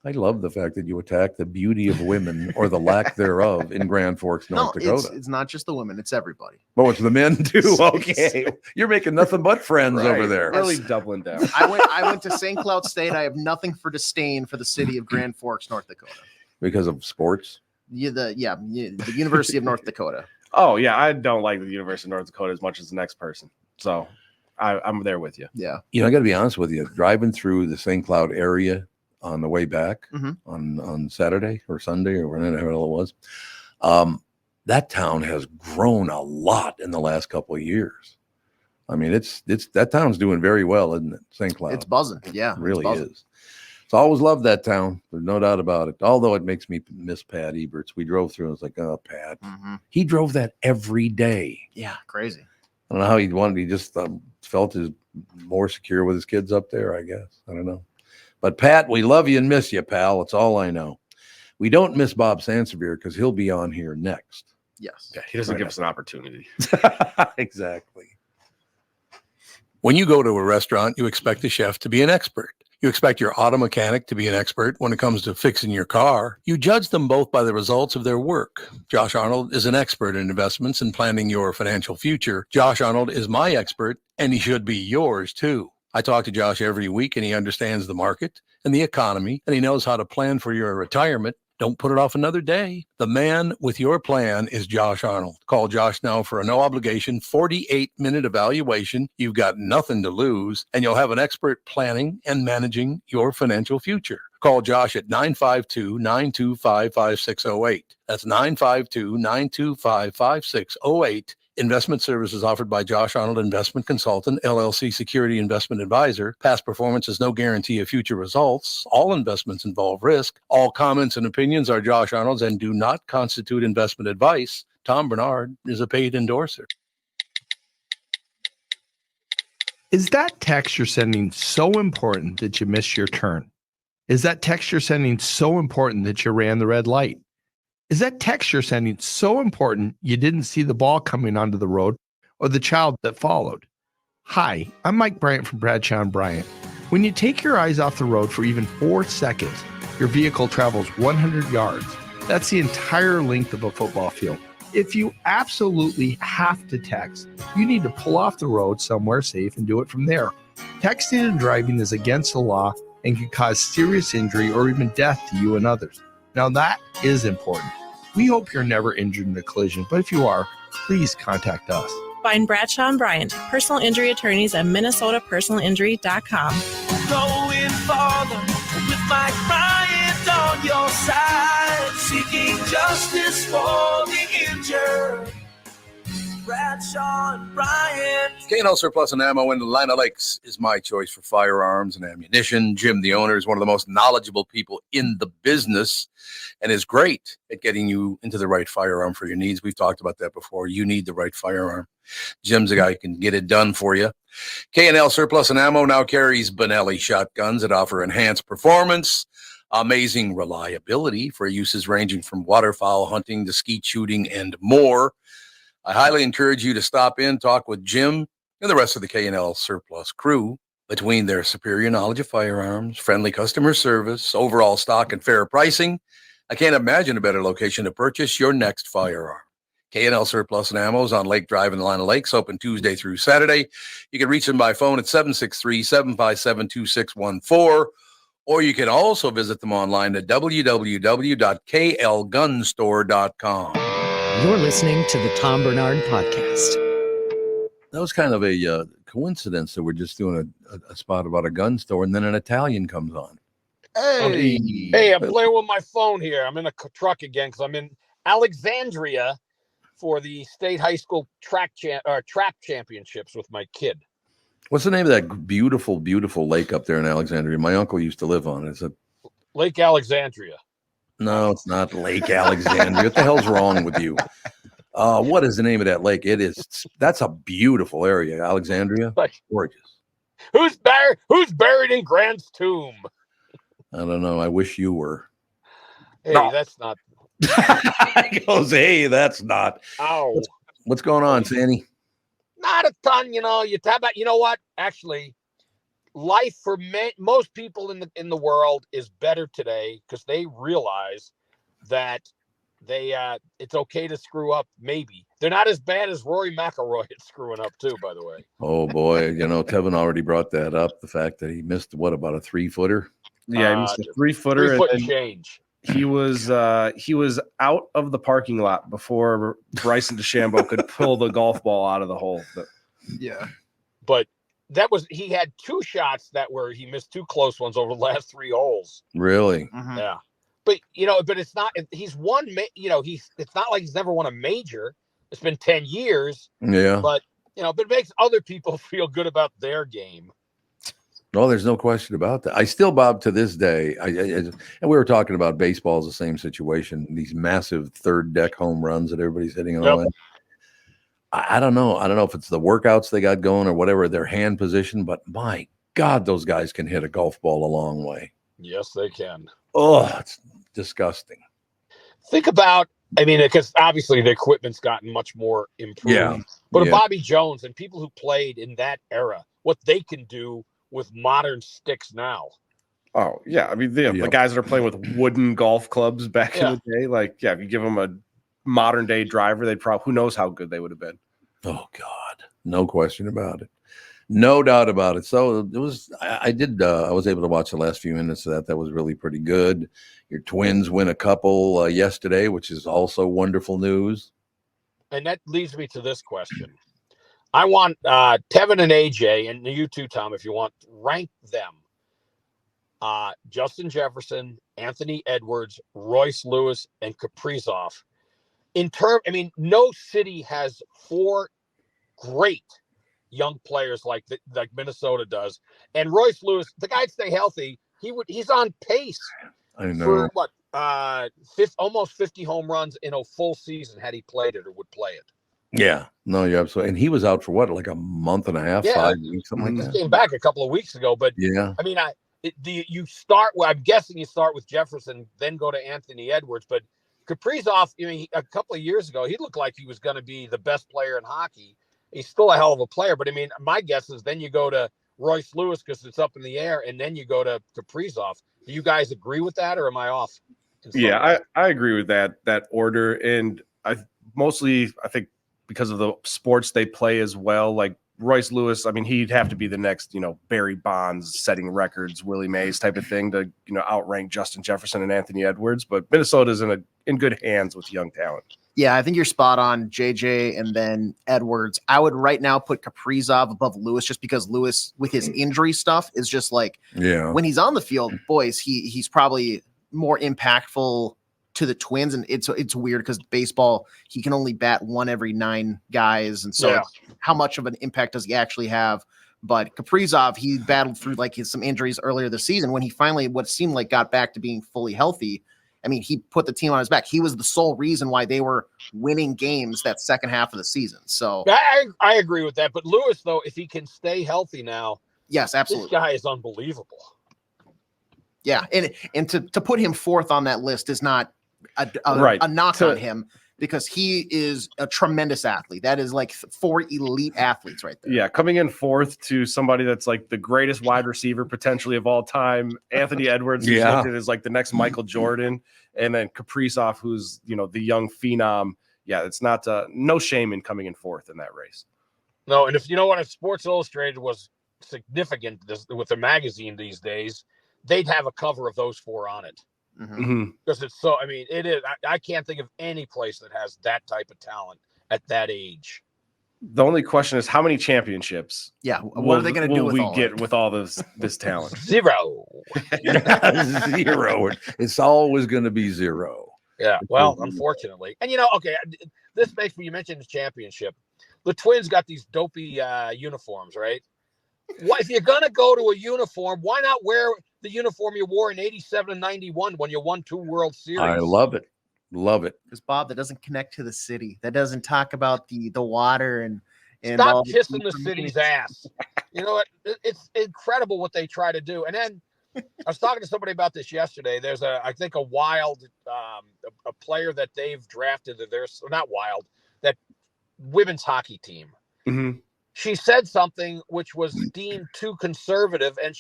I love the fact that you attack the beauty of women or the lack thereof in Grand Forks, North Dakota. It's not just the women, it's everybody. Oh, it's the men too. Okay. You're making nothing but friends over there. Really doubling down. I went to St. Cloud State. I have nothing for disdain for the city of Grand Forks, North Dakota. Because of sports? The University of North Dakota. Oh, yeah. I don't like the University of North Dakota as much as the next person. So I'm there with you. Yeah. You know, I got to be honest with you. Driving through the St. Cloud area on the way back on Saturday or Sunday or whenever it was, that town has grown a lot in the last couple of years. I mean, it's that town's doing very well, isn't it? St. Cloud. It's buzzing. Yeah, it really buzzing. is. So I always loved that town. There's no doubt about it. Although it makes me miss Pat Eberts. We drove through and it's like, oh, Pat. He drove that every day. Yeah, crazy. I don't know how he wanted. He just felt more secure with his kids up there, I guess. I don't know. But Pat, we love you and miss you, pal. It's all I know. We don't miss Bob Sansevere because he'll be on here next. Yes. Yeah, he doesn't give us an opportunity. Exactly. When you go to a restaurant, you expect the chef to be an expert. You expect your auto mechanic to be an expert when it comes to fixing your car. You judge them both by the results of their work. Josh Arnold is an expert in investments and planning your financial future. Josh Arnold is my expert, and he should be yours too. I talk to Josh every week, and he understands the market and the economy, and he knows how to plan for your retirement. Don't put it off another day. The man with your plan is Josh Arnold. Call Josh now for a no-obligation 48-minute evaluation. You've got nothing to lose, and you'll have an expert planning and managing your financial future. Call Josh at 952-925-5608. That's 952-925-5608. Investment services offered by Josh Arnold Investment Consultant, LLC Security Investment Advisor. Past performance is no guarantee of future results. All investments involve risk. All comments and opinions are Josh Arnold's and do not constitute investment advice. Tom Barnard is a paid endorser. Is that text you're sending so important that you missed your turn? Is that text you're sending so important that you ran the red light? Is that text you're sending so important you didn't see the ball coming onto the road or the child that followed? Hi, I'm Mike Bryant from Bradshaw & Bryant. When you take your eyes off the road for even 4 seconds, your vehicle travels 100 yards. That's the entire length of a football field. If you absolutely have to text, you need to pull off the road somewhere safe and do it from there. Texting and driving is against the law and can cause serious injury or even death to you and others. Now that is important. We hope you're never injured in a collision, but if you are, please contact us. Find Bradshaw & Bryant, personal injury attorneys at minnesotapersonalinjury.com. Going farther with Mike Bryant on your side, seeking justice for the injured. Bradshaw & Bryant. K&L Surplus and Ammo in Lina Lakes is my choice for firearms and ammunition. Jim, the owner, is one of the most knowledgeable people in the business and is great at getting you into the right firearm for your needs. We've talked about that before. You need the right firearm. Jim's the guy who can get it done for you. K&L Surplus and Ammo now carries Benelli shotguns that offer enhanced performance, amazing reliability for uses ranging from waterfowl hunting to skeet shooting and more. I highly encourage you to stop in, talk with Jim and the rest of the K&L Surplus crew. Between their superior knowledge of firearms, friendly customer service, overall stock, and fair pricing, I can't imagine a better location to purchase your next firearm. K&L Surplus and Ammo is on Lake Drive in Lina Lakes, open Tuesday through Saturday. You can reach them by phone at 763-757-2614, or you can also visit them online at www.klgunstore.com. You're listening to the Tom Barnard Podcast. That was kind of a coincidence that we're just doing a spot about a gun store, and then an Italian comes on. Hey, I'm playing with my phone here. I'm in a truck again because I'm in Alexandria for the state high school track championships with my kid. What's the name of that beautiful, beautiful lake up there in Alexandria? My uncle used to live on it. Is it Lake Alexandria? No, it's not Lake Alexandria. What the hell's wrong with you? What is the name of that lake? That's a beautiful area, Alexandria. Like, gorgeous. Who's buried in Grant's tomb? I don't know. I wish you were. Hey, No. that's not. He goes, hey, that's not. Ow. What's going on, Sandy? Not a ton, you know. You talk about, you know what? Actually, life for most people in the world is better today because they realize that it's okay to screw up. Maybe they're not as bad as Rory McIlroy at screwing up too. By the way. Oh boy, Tevin already brought that up. The fact that he missed about a 3-footer. Yeah, he missed a 3-footer. 3-foot change. He was out of the parking lot before Bryson DeChambeau could pull the golf ball out of the hole. But he had 2 shots he missed 2 close ones over the last 3 holes. Really? Yeah. But it's not. He's won. It's not like he's never won a major. It's been 10 years. Yeah. But but it makes other people feel good about their game. No, there's no question about that. I still, Bob, to this day, and we were talking about baseball is the same situation. These massive third deck home runs that everybody's hitting and all that. I don't know. I don't know if it's the workouts they got going or whatever, their hand position, but my God, those guys can hit a golf ball a long way. Yes, they can. Oh, it's disgusting. Think about, because obviously the equipment's gotten much more improved. Yeah. But Bobby Jones and people who played in that era, what they can do with modern sticks now. Oh, yeah. The guys that are playing with wooden golf clubs back in the day, if you give them a modern day driver, they'd probably, who knows how good they would have been. Oh, God. No question about it. No doubt about it. So it was, I was able to watch the last few minutes of that. That was really pretty good. Your Twins win a couple yesterday, which is also wonderful news. And that leads me to this question. I want Tevin and AJ, and you too, Tom, if you want, rank them. Justin Jefferson, Anthony Edwards, Royce Lewis, and Kaprizov. No city has 4 great young players like Minnesota does. And Royce Lewis, the guy'd stay healthy. He's on pace for what? Almost 50 home runs in a full season had he played it or would play it. Yeah, no, you're absolutely. And he was out for what, like a month and a half, 5 weeks, something like that. He came back a couple of weeks ago, but yeah, you start. Well, I'm guessing you start with Jefferson, then go to Anthony Edwards. But Kaprizov, a couple of years ago, he looked like he was going to be the best player in hockey. He's still a hell of a player, but my guess is then you go to Royce Lewis because it's up in the air, and then you go to Kaprizov. Do you guys agree with that, or am I off? Yeah, I agree with that order, and I think because of the sports they play as well, like Royce Lewis, he'd have to be the next, Barry Bonds setting records, Willie Mays type of thing to, outrank Justin Jefferson and Anthony Edwards. But Minnesota's in good hands with young talent. Yeah, I think you're spot on, JJ, and then Edwards. I would right now put Kaprizov above Lewis just because Lewis, with his injury stuff, is just like, when he's on the field, boys, he's probably more impactful to the Twins, and it's weird because baseball, he can only bat 1 every 9 guys, and so how much of an impact does he actually have? But Kaprizov, he battled through some injuries earlier this season when he finally what seemed like got back to being fully healthy. He put the team on his back. He was the sole reason why they were winning games that second half of the season. So I agree with that. But Lewis, though, if he can stay healthy now, yes, absolutely, this guy is unbelievable. Yeah, and to put him 4th on that list is not a knock on him, because he is a tremendous athlete. That is like 4 elite athletes right there. Yeah, coming in 4th to somebody that's like the greatest wide receiver potentially of all time, Anthony Edwards, who's looked at as like the next Michael Jordan, and then Kaprizov, who's the young phenom. Yeah, it's not no shame in coming in 4th in that race. No, and if if Sports Illustrated was significant with the magazine these days, they'd have a cover of those 4 on it. Because it's so, it is. I can't think of any place that has that type of talent at that age. The only question is how many championships? Yeah, what are they going to do with all this talent? 0. 0. It's always going to be 0. Yeah, well, unfortunately, and this makes me. You mentioned the championship. The Twins got these dopey uniforms, right? If you're going to go to a uniform, why not wear the uniform you wore in 87 and 91 when you won 2 World Series? I love it. Love it. Because, Bob, that doesn't connect to the city. That doesn't talk about the water and stop kissing the city's ass. You know what? It's incredible what they try to do. And then I was talking to somebody about this yesterday. There's I think a Wild, a player that they've drafted. There's not Wild, that women's hockey team. Mm-hmm. She said something which was deemed too conservative, and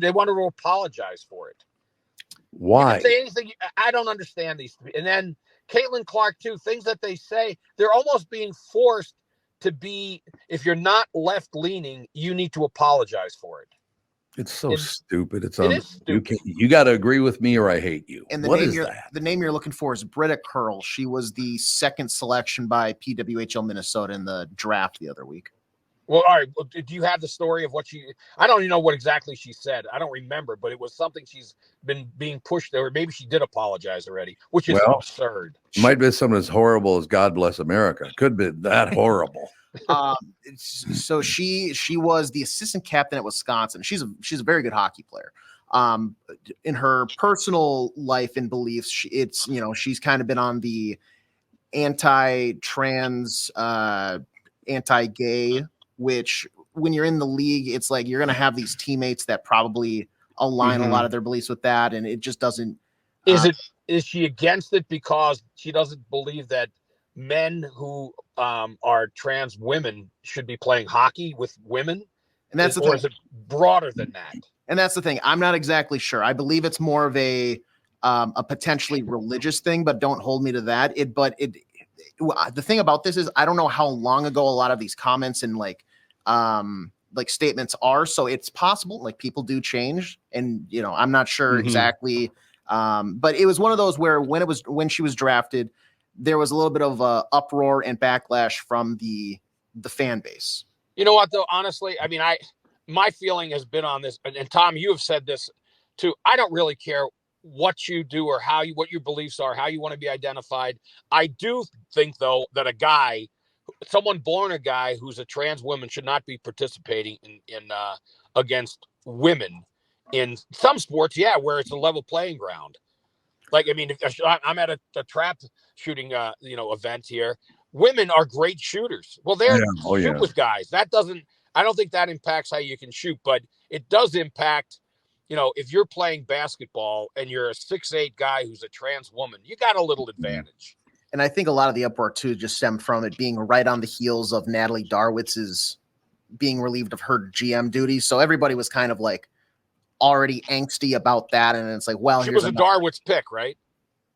they want her to apologize for it. Why? You can say anything. I don't understand these. And then Caitlin Clark too. Things that they say, they're almost being forced to be. If you're not left leaning, you need to apologize for it. It's stupid. It is stupid. You got to agree with me or I hate you. And the name you're looking for is Britta Curl. She was the second selection by PWHL Minnesota in the draft the other week. Well, all right. Well, do you have the story of what I don't even know what exactly she said. I don't remember, but it was something she's been being pushed, or maybe she did apologize already, which is absurd. Might be something as horrible as God Bless America. Could be that horrible. So she was the assistant captain at Wisconsin. She's a very good hockey player. In her personal life and beliefs, she's kind of been on the anti-trans, anti-gay, which when you're in the league, it's like you're going to have these teammates that probably align a lot of their beliefs with that. And it just doesn't. Is she against it because she doesn't believe that men who are trans women should be playing hockey with women? And that's the thing. Or is it broader than that? And that's the thing. I'm not exactly sure. I believe it's more of a potentially religious thing, but don't hold me to that. The thing about this is I don't know how long ago a lot of these comments and like statements are. So it's possible like people do change, and I'm not sure exactly. But it was one of those where when she was drafted, there was a little bit of uproar and backlash from the fan base. You know what though? Honestly, I mean, my feeling has been on this, and Tom, you have said this too. I don't really care what you do or what your beliefs are, how you want to be identified. I do think though that someone born a guy who's a trans woman should not be participating in against women in some sports. Yeah, where it's a level playing ground. Like, I mean, if I'm at a trap shooting, event here. Women are great shooters. Well, they're shoot with guys. I don't think that impacts how you can shoot, but it does impact. If you're playing basketball and you're a 6'8" guy who's a trans woman, you got a little advantage. And I think a lot of the uproar too just stemmed from it being right on the heels of Natalie Darwitz's being relieved of her GM duties. So everybody was kind of like already angsty about that. And it's like, well, she was a Darwitz pick, right?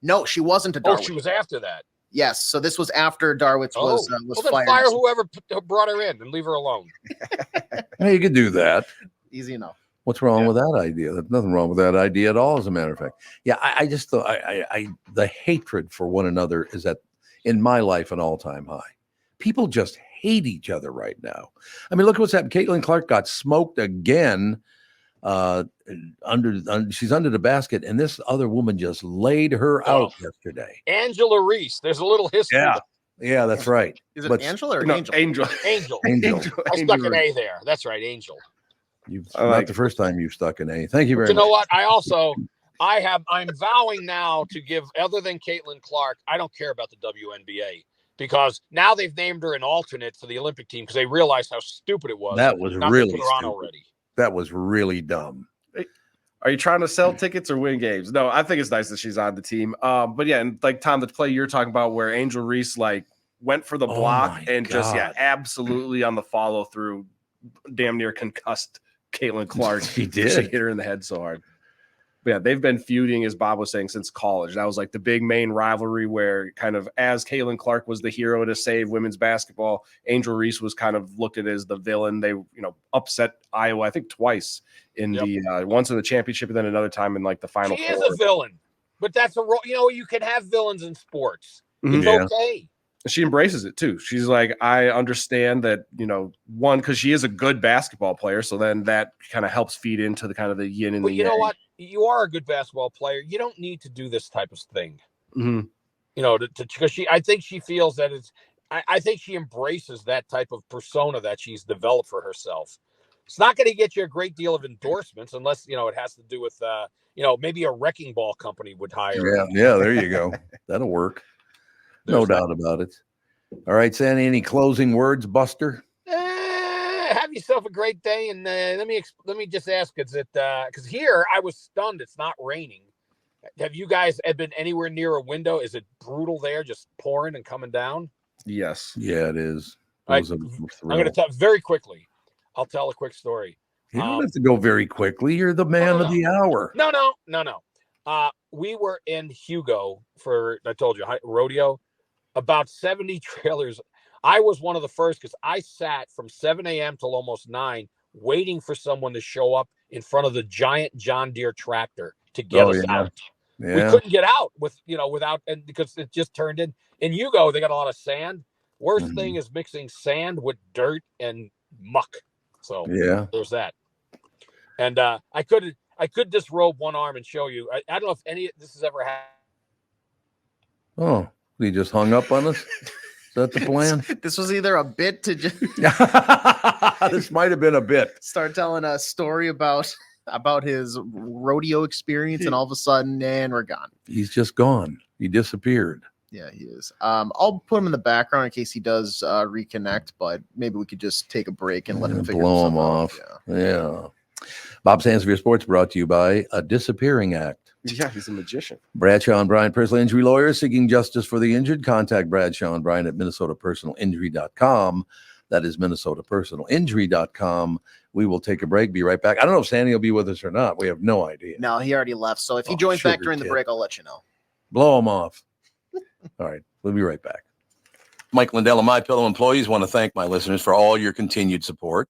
No, she wasn't a Darwitz. Oh, she was after that. Yes. So this was after Darwitz was then fired. Fire whoever brought her in and leave her alone. Hey, you could do that. Easy enough. What's wrong with that idea? There's nothing wrong with that idea at all, as a matter of fact. Yeah, I just thought the hatred for one another is in my life an all-time high. People just hate each other right now. I mean, look at what's happened. Caitlin Clark got smoked again. She's under the basket, and this other woman just laid her out yesterday. Angela Reese. There's a little history. Yeah, that's right. Is it Angela or Angel? Angel. I stuck an A there. That's right, Angel. Not the first time you've stuck an A. Thank you very much. You know what? I'm vowing now to give, other than Caitlin Clark, I don't care about the WNBA, because now they've named her an alternate for the Olympic team because they realized how stupid it was. That was really put her on already. That was really dumb. Are you trying to sell tickets or win games? No, I think it's nice that she's on the team. But yeah, and like Tom, the play you're talking about where Angel Reese went for the block and just absolutely on the follow through, damn near concussed Caitlin Clark. He did. She hit her in the head so hard. But yeah, they've been feuding, as Bob was saying, since college. That was like the big main rivalry where kind of as Caitlin Clark was the hero to save women's basketball, Angel Reese was kind of looked at as the villain. They, upset Iowa, I think twice in the once in the championship and then another time in like the final. She is a villain, but that's you can have villains in sports. It's okay. She embraces it too. She's like, I understand that, one, because she is a good basketball player. So then that kind of helps feed into the kind of the yin and the yang. You know what? You are a good basketball player. You don't need to do this type of thing. Mm-hmm. Because I think she feels that I think she embraces that type of persona that she's developed for herself. It's not going to get you a great deal of endorsements unless, it has to do with, maybe a wrecking ball company would hire her. Yeah, there you go. That'll work. No doubt about it. All right, Sandy, any closing words, Buster? have yourself a great day. And let me just ask, is it because here I was stunned. It's not raining. Have you guys been anywhere near a window? Is it brutal there, just pouring and coming down? Yes. Yeah, it is. I'm going to tell very quickly. I'll tell a quick story. You don't have to go very quickly. You're the man of the hour. No. We were in Hugo I told you, rodeo, about 70 trailers. I was one of the first because I sat from 7 a.m. till almost 9 waiting for someone to show up in front of the giant John Deere tractor to get us out. Yeah. We couldn't get out without, and because it just turned in Hugo, they got a lot of sand. Worst thing is mixing sand with dirt and muck. So there's that. And I could disrobe one arm and show you. I don't know if any of this has ever happened. Oh, he just hung up on us? Is that the plan? This was either a bit to just this might have been a bit. Start telling a story about his rodeo experience, and all of a sudden, and we're gone. He's just gone. He disappeared. Yeah, he is. I'll put him in the background in case he does reconnect, but maybe we could just take a break and let him blow him off. Yeah. Bob Sansevere Sports brought to you by A Disappearing Act. Yeah, he's a magician. Bradshaw and Bryant, personal injury lawyers seeking justice for the injured. Contact Bradshaw and Bryant at minnesotapersonalinjury.com. That is minnesotapersonalinjury.com. We will take a break. Be right back. I don't know if Sandy will be with us or not. We have no idea. No, he already left. So if he joins back during the break, I'll let you know. Blow him off. All right. We'll be right back. Mike Lindell and MyPillow employees want to thank my listeners for all your continued support.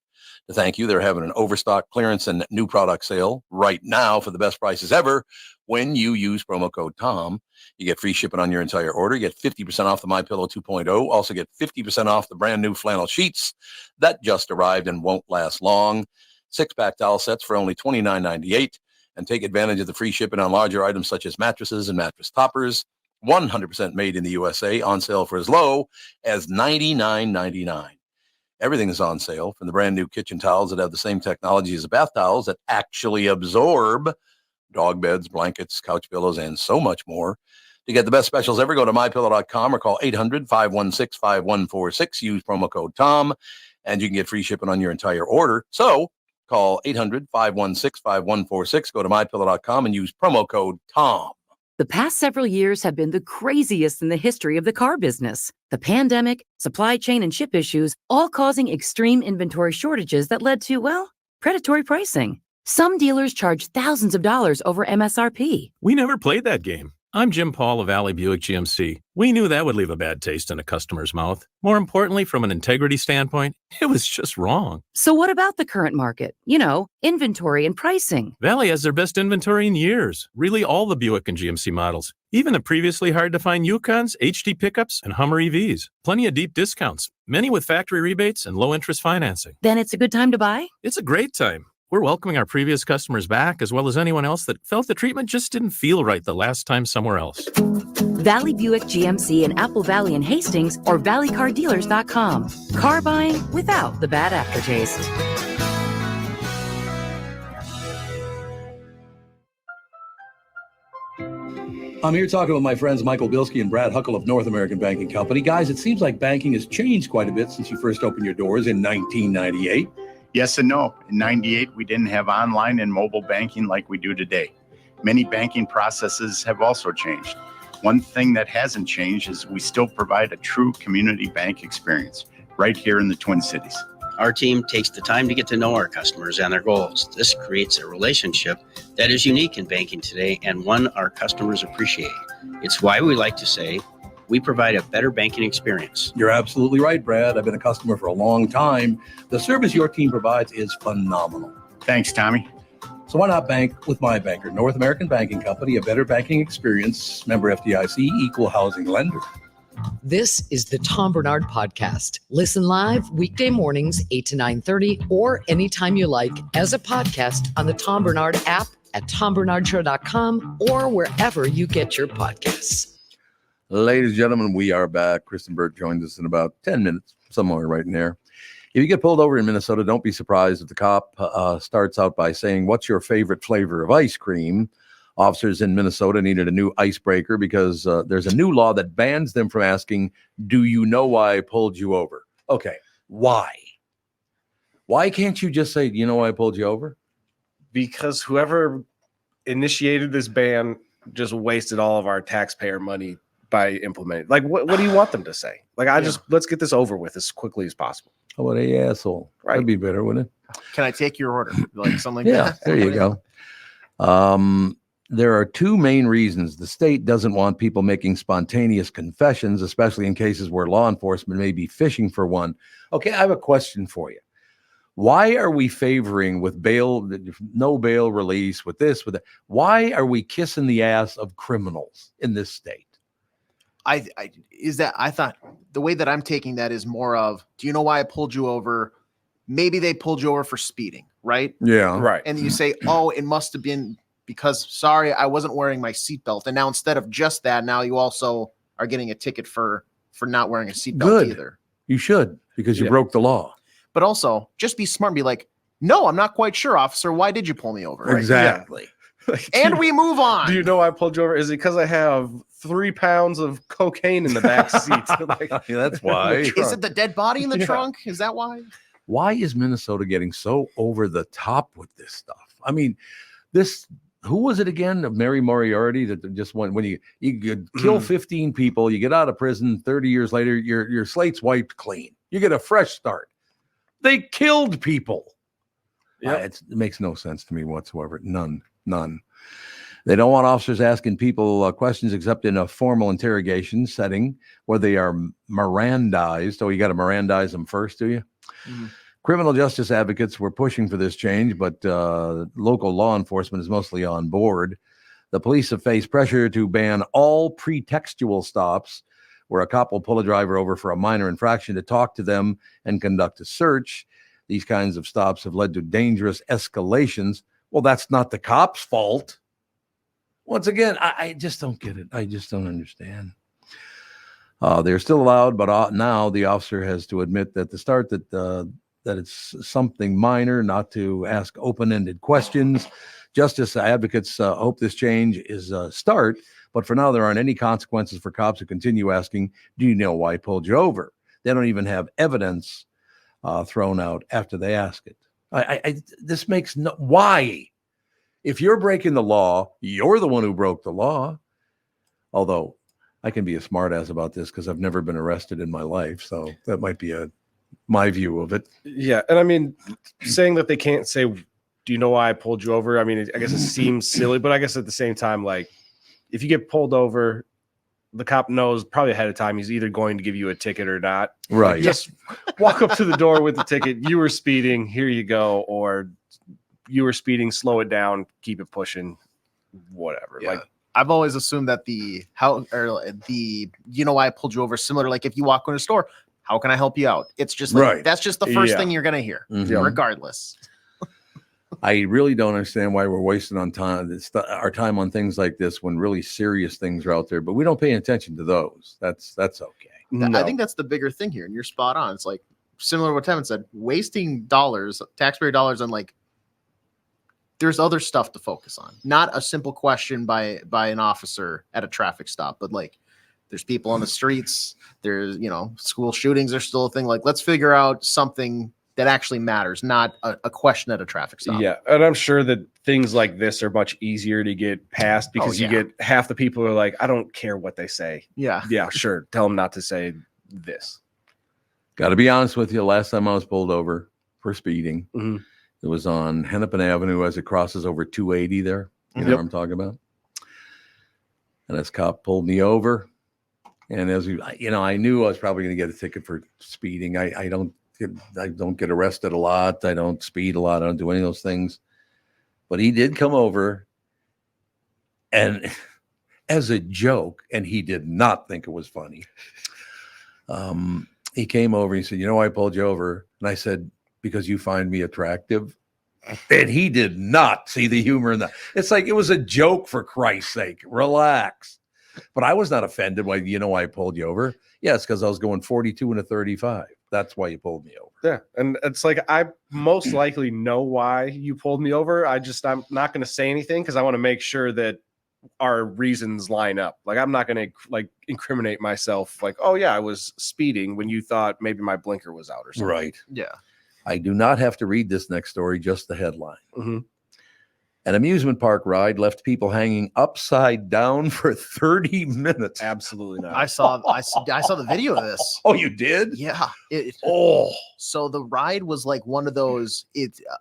To thank you, they're having an overstock clearance and new product sale right now for the best prices ever. When you use promo code TOM, you get free shipping on your entire order. You get 50% off the MyPillow 2.0. Also get 50% off the brand new flannel sheets that just arrived and won't last long. 6-pack towel sets for only $29.98. And take advantage of the free shipping on larger items such as mattresses and mattress toppers. 100% made in the USA, on sale for as low as $99.99. Everything is on sale, from the brand new kitchen towels that have the same technology as the bath towels that actually absorb dog beds, blankets, couch pillows, and so much more. To get the best specials ever, go to mypillow.com or call 800-516-5146. Use promo code TOM, and you can get free shipping on your entire order. So call 800-516-5146. Go to mypillow.com and use promo code TOM. The past several years have been the craziest in the history of the car business. The pandemic, supply chain, and chip issues, all causing extreme inventory shortages that led to, predatory pricing. Some dealers charge thousands of dollars over MSRP. We never played that game. I'm Jim Paul of Valley Buick GMC. We knew that would leave a bad taste in a customer's mouth. More importantly, from an integrity standpoint, it was just wrong. So what about the current market? Inventory and pricing. Valley has their best inventory in years. Really all the Buick and GMC models. Even the previously hard-to-find Yukons, HD pickups, and Hummer EVs. Plenty of deep discounts. Many with factory rebates and low-interest financing. Then it's a good time to buy? It's a great time. We're welcoming our previous customers back, as well as anyone else that felt the treatment just didn't feel right the last time somewhere else. Valley Buick GMC in Apple Valley and Hastings, or valleycardealers.com. Car buying without the bad aftertaste. I'm here talking with my friends Michael Bilski and Brad Huckle of North American Banking Company. Guys, it seems like banking has changed quite a bit since you first opened your doors in 1998. Yes and no. In 98, we didn't have online and mobile banking like we do today. Many banking processes have also changed. One thing that hasn't changed is we still provide a true community bank experience right here in the Twin Cities. Our team takes the time to get to know our customers and their goals. This creates a relationship that is unique in banking today and one our customers appreciate. It's why we like to say, we provide a better banking experience. You're absolutely right, Brad. I've been a customer for a long time. The service your team provides is phenomenal. Thanks, Tommy. So why not bank with my banker, North American Banking Company, a better banking experience, member FDIC, equal housing lender. This is the Tom Barnard Podcast. Listen live weekday mornings, 8 to 9:30, or anytime you like as a podcast on the Tom Barnard app at tombernardshow.com or wherever you get your podcasts. Ladies and gentlemen, we are back. Kristen Burt joins us in about 10 minutes, somewhere right in there. If you get pulled over in Minnesota, don't be surprised if the cop starts out by saying, "What's your favorite flavor of ice cream?" Officers in Minnesota needed a new icebreaker because there's a new law that bans them from asking, "Do you know why I pulled you over?" Okay, why? Why can't you just say, you know why I pulled you over? Because whoever initiated this ban just wasted all of our taxpayer money by implementing. Like, what do you want them to say? Like, let's get this over with as quickly as possible. How about a asshole? Right. That'd be better, wouldn't it? Can I take your order? Like something like Yeah, that. there you go. There are two main reasons the state doesn't want people making spontaneous confessions, especially in cases where law enforcement may be fishing for one. Okay, I have a question for you. Why are we favoring with bail, no bail release, with this, with that? Why are we kissing the ass of criminals in this state? I thought the way that I'm taking that is more of, do you know why I pulled you over? Maybe they pulled you over for speeding, right? Yeah. Right. And you say, oh, it must have been because, sorry, I wasn't wearing my seatbelt. And now instead of just that, now you also are getting a ticket for not wearing a seatbelt either. You should, because you broke the law. But also, just be smart and be like, no, I'm not quite sure, officer. Why did you pull me over? Exactly. And we move on. Do you know why I pulled you over? Is it because I have 3 pounds of cocaine in the back seat? Like, yeah, that's why. Is it the dead body in the trunk? Is that why? Why is Minnesota getting so over the top with this stuff? I mean, who was it again? Mary Moriarty that just went, when you could kill 15 people, you get out of prison 30 years later, your slate's wiped clean. You get a fresh start. They killed people. Yeah, it makes no sense to me whatsoever. None. They don't want officers asking people questions except in a formal interrogation setting where they are Mirandized. Oh, you got to Mirandize them first, do you? Mm-hmm. Criminal justice advocates were pushing for this change, but local law enforcement is mostly on board. The police have faced pressure to ban all pretextual stops where a cop will pull a driver over for a minor infraction to talk to them and conduct a search. These kinds of stops have led to dangerous escalations. Well, that's not the cop's fault. Once again, I just don't get it. I just don't understand. They're still allowed, but now the officer has to admit at the start that it's something minor, not to ask open-ended questions. Justice advocates hope this change is a start, but for now, there aren't any consequences for cops who continue asking, do you know why I pulled you over? They don't even have evidence thrown out after they ask it. This makes no, why? If you're breaking the law, you're the one who broke the law. Although I can be a smartass about this because I've never been arrested in my life. So that might be my view of it. Yeah. And I mean, saying that they can't say, do you know why I pulled you over? I mean, I guess it seems silly, but I guess at the same time, like, if you get pulled over, the cop knows probably ahead of time he's either going to give you a ticket or not. Right. Like, just walk up to the door with the ticket. You were speeding. Here you go. Or you were speeding. Slow it down. Keep it pushing. Whatever. Yeah. Like, I've always assumed that you know why I pulled you over, similar, like if you walk in a store, how can I help you out? It's just like, that's just the first thing you're going to hear, regardless. I really don't understand why we're wasting our time on things like this when really serious things are out there, but we don't pay attention to those. That's okay. I think that's the bigger thing here, and you're spot on. It's like similar to what Tevin said, wasting taxpayer dollars on, like, there's other stuff to focus on. Not a simple question by an officer at a traffic stop, but like there's people on the streets. There's, school shootings are still a thing. Like, let's figure out something that actually matters, not a question at a traffic stop. Yeah. And I'm sure that things like this are much easier to get past because you get half the people who are like, I don't care what they say. Yeah. Yeah, sure. Tell them not to say this. Got to be honest with you. Last time I was pulled over for speeding, it was on Hennepin Avenue as it crosses over 280 there. You know what I'm talking about? And this cop pulled me over. And I knew I was probably going to get a ticket for speeding. I don't get arrested a lot. I don't speed a lot. I don't do any of those things. But he did come over and as a joke, and he did not think it was funny. He came over and he said, you know why I pulled you over? And I said, because you find me attractive. And he did not see the humor in that. It's like, it was a joke, for Christ's sake. Relax. But I was not offended why, you know why I pulled you over? Yeah, it's because I was going 42 and a 35. That's why you pulled me over. Yeah. And it's like, I most likely know why you pulled me over. I'm not going to say anything because I want to make sure that our reasons line up. Like, I'm not going to incriminate myself. Like, oh yeah, I was speeding when you thought maybe my blinker was out or something. Right. Yeah. I do not have to read this next story, just the headline. Mm-hmm. An amusement park ride left people hanging upside down for 30 minutes. Absolutely not. I saw the video of this. Oh, you did? Yeah. Oh. So the ride was like one of those.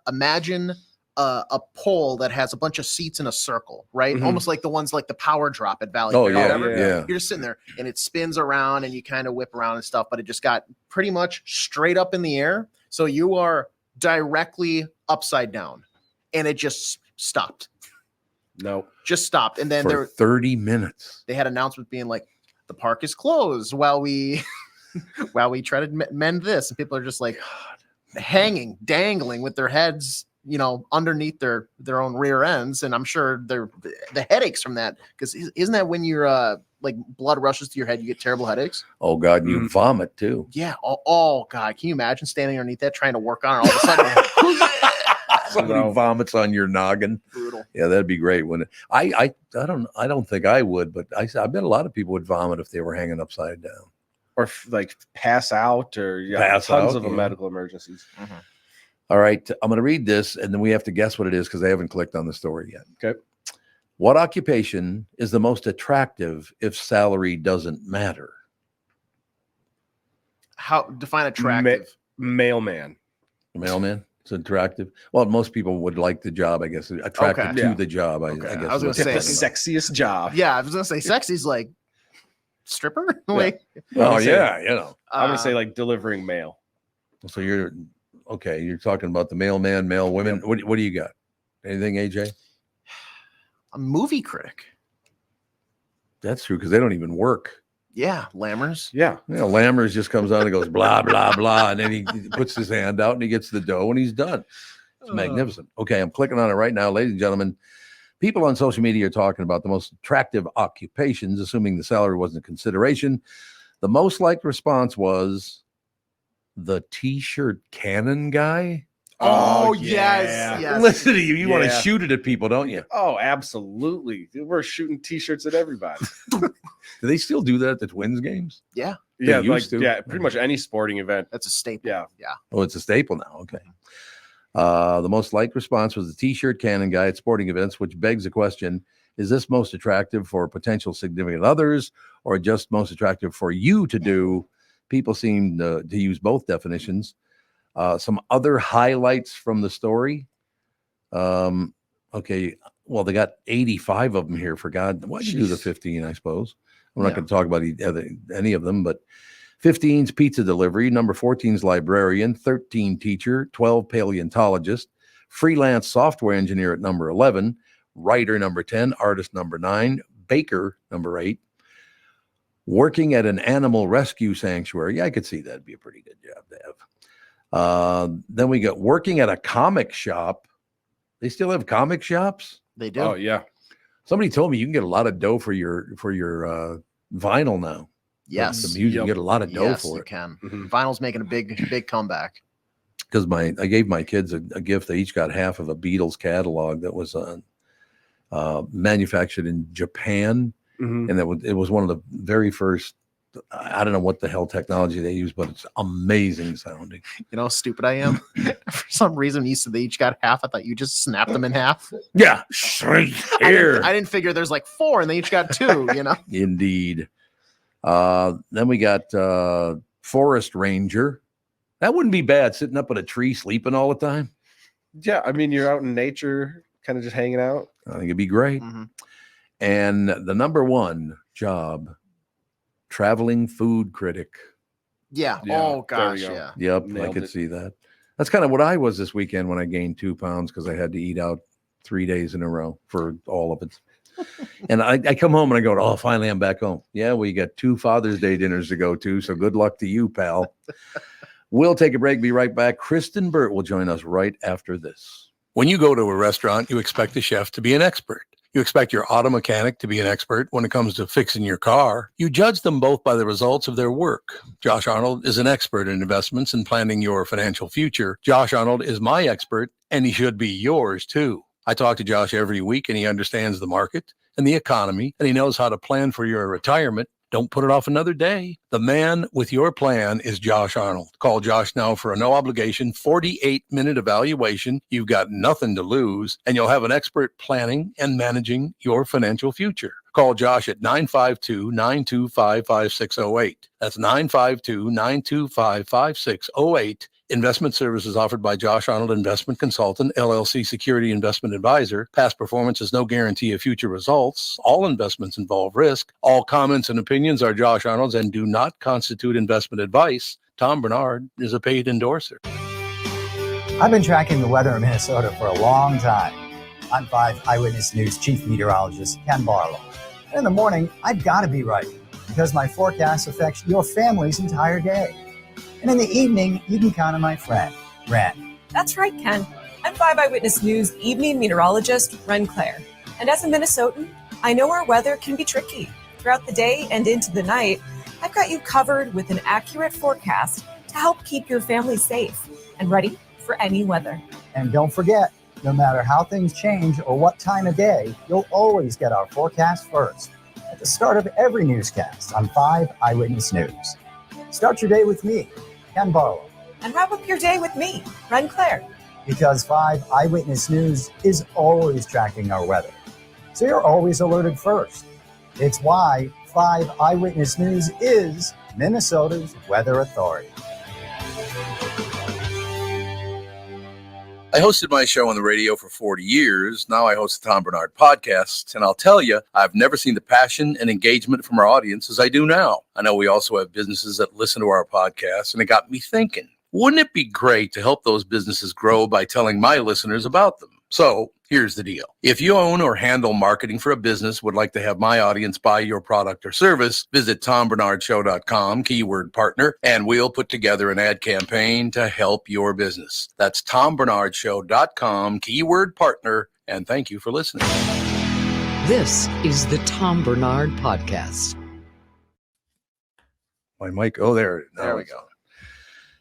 Imagine a pole that has a bunch of seats in a circle, right? Mhm. Almost like the ones like the power drop at Valley Oh, Fair. yeah, Whatever. yeah. You're just sitting there and it spins around and you kind of whip around and stuff, but it just got pretty much straight up in the air. So you are directly upside down and it just stopped. No, just stopped. And then For 30 minutes. They had announcement being like, the park is closed while we try to mend this. And people are just like hanging, dangling with their heads, underneath their own rear ends. And I'm sure the headaches from that, because isn't that when you're like blood rushes to your head, you get terrible headaches? Oh God, you vomit too. Yeah. Oh God. Can you imagine standing underneath that trying to work on it all of a sudden? Somebody vomits on your noggin. Brutal. Yeah, that'd be great. When I don't think I would, but I bet a lot of people would vomit if they were hanging upside down, or like pass out, or Pass tons out, of yeah. medical emergencies. Mm-hmm. All right, I'm going to read this, and then we have to guess what it is because I haven't clicked on the story yet. Okay. What occupation is the most attractive if salary doesn't matter? How define attractive? Mailman. Mailman. It's attractive. Well, most people would like the job, I guess. Attracted Okay. to Yeah. the job. I guess. I was going to say The sexiest job. Yeah, I was going to say sexy's like stripper. Like, Oh yeah, I'm gonna say like delivering mail. So you're okay. You're talking about the mailman, mail women. What do you got? Anything, AJ? a movie critic. That's true because they don't even work. Yeah, Lammers. Yeah. Lammers just comes on and goes blah, blah, blah. And then he puts his hand out and he gets the dough and he's done. It's magnificent. Okay, I'm clicking on it right now. Ladies and gentlemen, people on social media are talking about the most attractive occupations, assuming the salary wasn't a consideration. The most liked response was the T-shirt cannon guy. Oh, yes. Listen to you. You want to shoot it at people, don't you? Oh, absolutely. We're shooting T-shirts at everybody. Do they still do that at the Twins games? Yeah. Yeah, They like used to. pretty much any sporting event. That's a staple. Yeah. Oh, it's a staple now. Okay. The most liked response was the T-shirt cannon guy at sporting events, which begs the question, is this most attractive for potential significant others or just most attractive for you to do? People seem to use both definitions. Some other highlights from the story. Okay. Well, they got 85 of them here, for God. Why'd you do the 15, I suppose? I'm not going to talk about any of them, but 15's pizza delivery, number 14's librarian, 13 teacher, 12 paleontologist, freelance software engineer at number 11, writer number 10, artist number 9, baker number 8, working at an animal rescue sanctuary. Yeah, I could see that'd be a pretty good job to have. Then we got working at a comic shop. They still have comic shops? They do. Oh, yeah. Somebody told me you can get a lot of dough for your vinyl now. Yes. The music, you get a lot of dough Yes, for you it. can. Vinyl's making a big comeback. Because I gave my kids a gift. They each got half of a Beatles catalog that was manufactured in Japan. Mm-hmm. And it was one of the very first, I don't know what the hell technology they use, but it's amazing sounding. You know how stupid I am? For some reason, you said they each got half. I thought you just snapped them in half. Yeah, straight here. I didn't figure there's like 4 and they each got 2, you know? Indeed. Then we got forest ranger. That wouldn't be bad, sitting up in a tree, sleeping all the time. Yeah, I mean, you're out in nature, kind of just hanging out. I think it'd be great. Mm-hmm. And the number one job, traveling food critic. Yeah. Oh, gosh. Yeah. Yep. Nailed I could it. see that. That's kind of what I was this weekend when I gained 2 pounds because I had to eat out 3 days in a row for all of it. And I come home and I go, oh, finally I'm back home. Yeah, we got 2 Father's Day dinners to go to. So good luck to you, pal. We'll take a break. Be right back. Kristen Burt will join us right after this. When you go to a restaurant, you expect the chef to be an expert. You expect your auto mechanic to be an expert when it comes to fixing your car. You judge them both by the results of their work. Josh Arnold is an expert in investments and planning your financial future. Josh Arnold is my expert, and he should be yours too. I talk to Josh every week, and he understands the market and the economy, and he knows how to plan for your retirement Don't put it off another day. The man with your plan is Josh Arnold. Call Josh now for a no-obligation 48-minute evaluation. You've got nothing to lose, and you'll have an expert planning and managing your financial future. Call Josh at 952-925-5608. That's 952-925-5608. Investment services offered by Josh Arnold Investment Consultant, LLC Security Investment Advisor. Past performance is no guarantee of future results. All investments involve risk. All comments and opinions are Josh Arnold's and do not constitute investment advice. Tom Barnard is a paid endorser. I've been tracking the weather in Minnesota for a long time. I'm 5 Eyewitness News Chief Meteorologist Ken Barlow. In the morning, I've got to be right because my forecast affects your family's entire day. And in the evening, you can count on my friend, Ren. That's right, Ken. I'm 5 Eyewitness News evening meteorologist Ren Claire. And as a Minnesotan, I know our weather can be tricky. Throughout the day and into the night, I've got you covered with an accurate forecast to help keep your family safe and ready for any weather. And don't forget, no matter how things change or what time of day, you'll always get our forecast first at the start of every newscast on 5 Eyewitness News. Start your day with me, Ken Barlow. And wrap up your day with me, Ren Claire. Because 5 Eyewitness News is always tracking our weather, so you're always alerted first. It's why 5 Eyewitness News is Minnesota's weather authority. I hosted my show on the radio for 40 years. Now I host the Tom Barnard podcast, and I'll tell you, I've never seen the passion and engagement from our audience as I do now. I know we also have businesses that listen to our podcast, and it got me thinking, wouldn't it be great to help those businesses grow by telling my listeners about them? So here's the deal. If you own or handle marketing for a business, would like to have my audience buy your product or service, visit TomBarnardShow.com, keyword partner, and we'll put together an ad campaign to help your business. That's TomBarnardShow.com, keyword partner, and thank you for listening. This is the Tom Barnard Podcast. My mic, oh, there we go.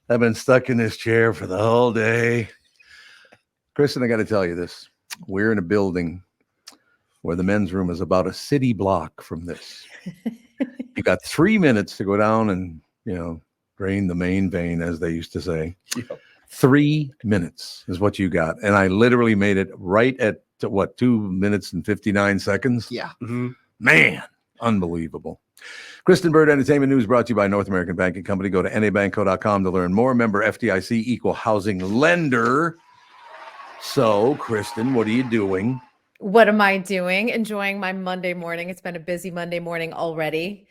I've been stuck in this chair for the whole day. Kristen, I got to tell you this. We're in a building where the men's room is about a city block from this. You got 3 minutes to go down and, drain the main vein, as they used to say. Yep. 3 minutes is what you got. And I literally made it right at, 2 minutes and 59 seconds? Yeah. Mm-hmm. Man, unbelievable. Kristen Bird Entertainment News brought to you by North American Banking Company. Go to nabanco.com to learn more. Member FDIC, equal housing lender. So, Kristen, what are you doing? What am I doing? Enjoying my Monday morning. It's been a busy Monday morning already. You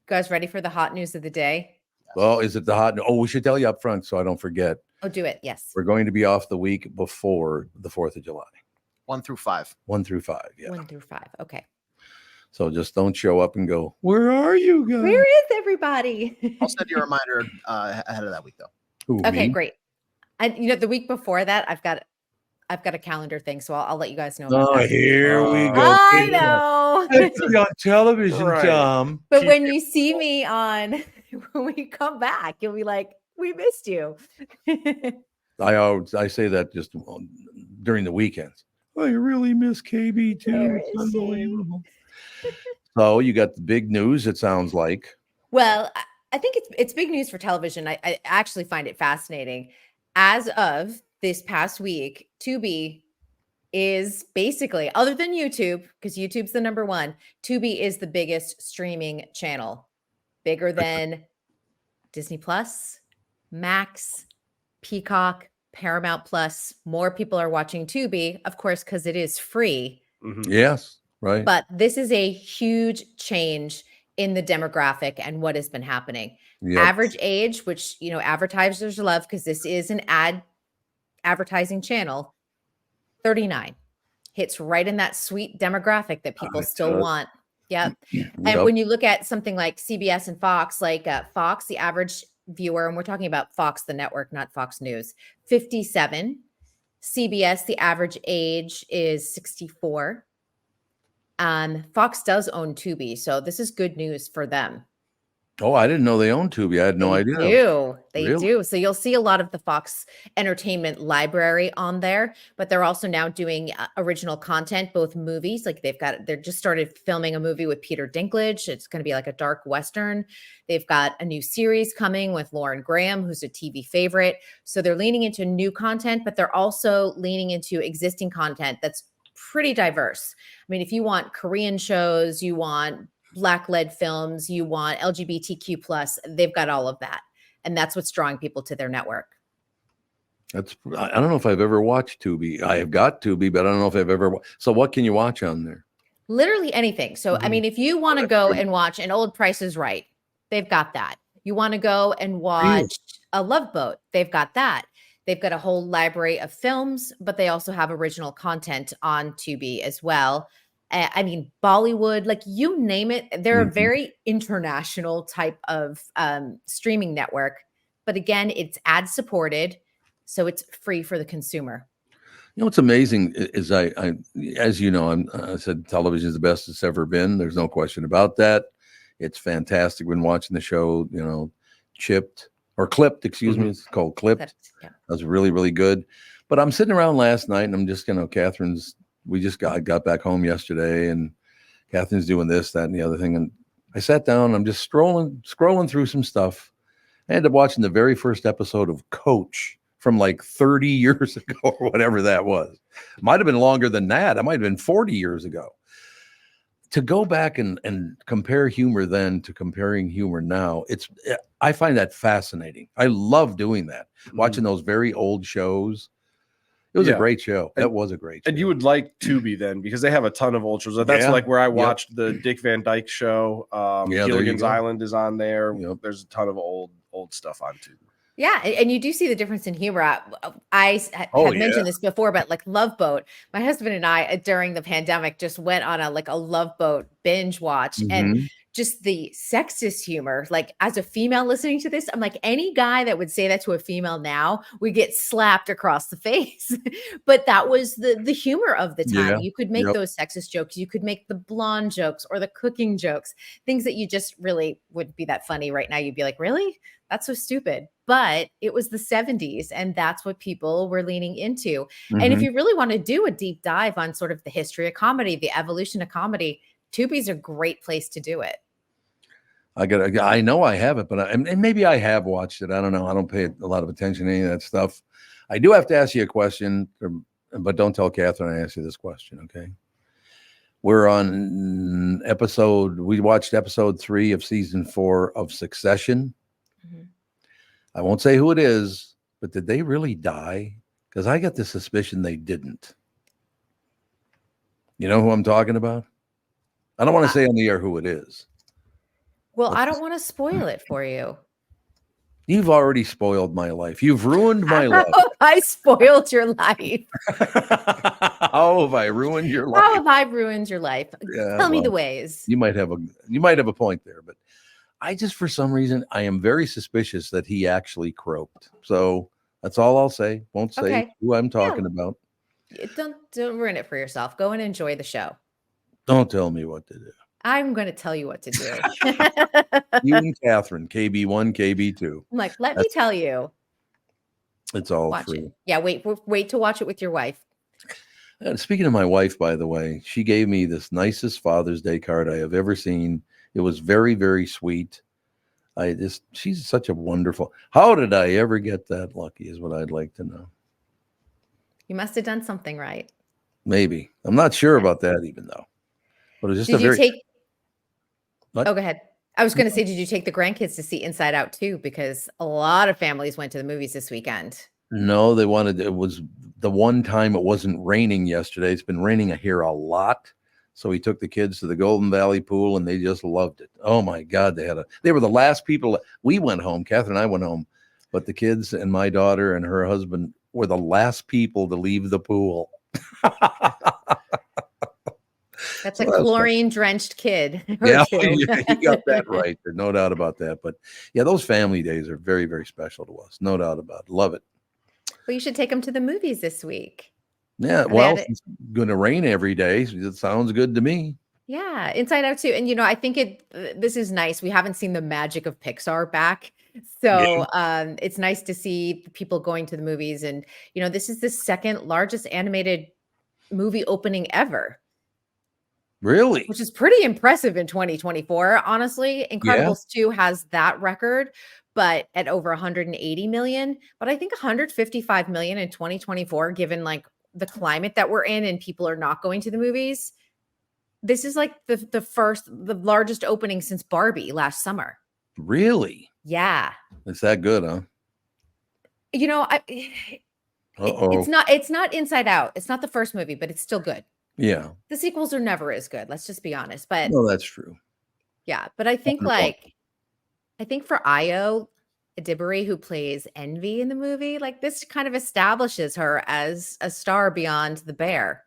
guys ready for the hot news of the day? Well, is it the hot? Oh, we should tell you up front so I don't forget. Oh, do it. Yes. We're going to be off the week before the 4th of July. 1 through 5. 1 through 5, yeah. 1 through 5. Okay. So just don't show up and go, where are you guys? Where is everybody? I'll send you a reminder ahead of that week, though. Ooh, okay, me? great. The week before that, I've got a calendar thing, so I'll let you guys know. About that. Here we go. I know. It's on television, Right. Tom. But when you see me when we come back, you'll be like, we missed you. I say that just during the weekends. I really miss KB too. Where It's is he? unbelievable. So you got the big news, it sounds like. Well, I think it's big news for television. I actually find it fascinating. As of this past week, Tubi is basically, other than YouTube, because YouTube's the number one, Tubi is the biggest streaming channel, bigger than Disney Plus, Max, Peacock, Paramount Plus. More people are watching Tubi, of course, because it is free. Mm-hmm. Yes, right. But this is a huge change in the demographic and what has been happening. Yep. Average age, which advertisers love because this is an advertising channel, 39. Hits right in that sweet demographic that people still want. Yeah. And when you look at something like CBS and Fox, Fox, the average viewer, and we're talking about Fox, the network, not Fox News, 57. CBS, the average age is 64. Fox does own Tubi, so this is good news for them. Oh, I didn't know they owned Tubi. I had no idea. They do. So you'll see a lot of the Fox Entertainment library on there, but they're also now doing original content, both movies. Like they're just started filming a movie with Peter Dinklage. It's going to be like a dark Western. They've got a new series coming with Lauren Graham, who's a TV favorite. So they're leaning into new content, but they're also leaning into existing content that's pretty diverse. I mean, if you want Korean shows, you want Black-led films, you want LGBTQ plus, they've got all of that. And that's what's drawing people to their network. I don't know if I've ever watched Tubi. I have got Tubi, but I don't know if I've ever. So what can you watch on there? Literally anything. So, I mean, if you want to go and watch an old Price is Right, they've got that. You want to go and watch a Love Boat, they've got that. They've got a whole library of films, but they also have original content on Tubi as well. I mean, Bollywood, like you name it. They're a very international type of streaming network. But again, it's ad supported, so it's free for the consumer. You know what's amazing is as you know, I said television is the best it's ever been. There's no question about that. It's fantastic. When watching the show, you know, Clipped, excuse me. It's called Clipped. Yeah. That was really, really good. But I'm sitting around last night and I'm just, we just got back home yesterday and Catherine's doing this, that, and the other thing. And I sat down and I'm just scrolling through some stuff. I ended up watching the very first episode of Coach from like 30 years ago or whatever that was. It might have been longer than that. It might have been 40 years ago. To go back and compare humor then to comparing humor now, I find that fascinating. I love doing that. Watching those very old shows. It was a great show. That was a great show. And you would like Tubi then because they have a ton of old shows. That's like where I watched the Dick Van Dyke Show. Gilligan's Island is on there. There's a ton of old stuff on Tubi. Yeah, and you do see the difference in humor. I have mentioned this before, but like Love Boat, my husband and I during the pandemic just went on a Love Boat binge watch, and just the sexist humor. Like as a female listening to this, I'm like, any guy that would say that to a female now would get slapped across the face. But that was the humor of the time. Yeah. You could make those sexist jokes. You could make the blonde jokes or the cooking jokes, things that you just really wouldn't be that funny right now. You'd be like, really? That's so stupid. But it was the 70s, and that's what people were leaning into. And if you really want to do a deep dive on sort of the history of comedy, the evolution of comedy, Tubi's a great place to do it. I know I have it, but and maybe I have watched it. I don't know. I don't pay a lot of attention to any of that stuff. I do have to ask you a question, but don't tell Catherine I asked you this question, okay? We're on we watched episode 3 of season 4 of Succession. I won't say who it is, but did they really die? Because I got the suspicion they didn't. You know who I'm talking about? I don't want to say on the air who it is. Well, I don't want to spoil it for you. You've already spoiled my life. You've ruined my life. I spoiled your life. How have I ruined your life? How have I ruined your life? Tell me the ways. You might have a point there, but I just, for some reason, I am very suspicious that he actually croaked. So that's all I'll say. Won't say who I'm talking about. Don't ruin it for yourself. Go and enjoy the show. Don't tell me what to do. I'm going to tell you what to do. You and Catherine, KB1, KB2. I'm like, let me tell you. It's all watch true. It. Yeah, wait to watch it with your wife. Speaking of my wife, by the way, she gave me this nicest Father's Day card I have ever seen. It was very, very sweet. She's such a wonderful. How did I ever get that lucky is what I'd like to know. You must have done something right. Maybe. I'm not sure about that even though. But it was just Oh, go ahead. I was going to say, did you take the grandkids to see Inside Out too? Because a lot of families went to the movies this weekend. No, it was the one time it wasn't raining yesterday. It's been raining here a lot. So we took the kids to the Golden Valley pool and they just loved it. Oh my God. They were the last people. We went home. Catherine and I went home, but the kids and my daughter and her husband were the last people to leave the pool. That's a chlorine-drenched kid. Yeah, you got that right. There's no doubt about that. But yeah, those family days are very, very special to us. No doubt about it. Love it. Well, you should take them to the movies this week. Yeah, well, it's going to rain every day. So it sounds good to me. Yeah, Inside Out too. And I think this is nice. We haven't seen the magic of Pixar back. So it's nice to see people going to the movies. And this is the second largest animated movie opening ever. Really? Which is pretty impressive in 2024. Honestly, Yeah. Incredibles 2 has that record, but at over 180 million. But I think 155 million in 2024, given like the climate that we're in and people are not going to the movies. This is like the largest opening since Barbie last summer. Really? Yeah. It's that good, huh? It's not Inside Out. It's not the first movie, but it's still good. Yeah. The sequels are never as good. Let's just be honest. But no, that's true. Yeah. But I think for Io Adibari, who plays Envy in the movie, like this kind of establishes her as a star beyond the bear.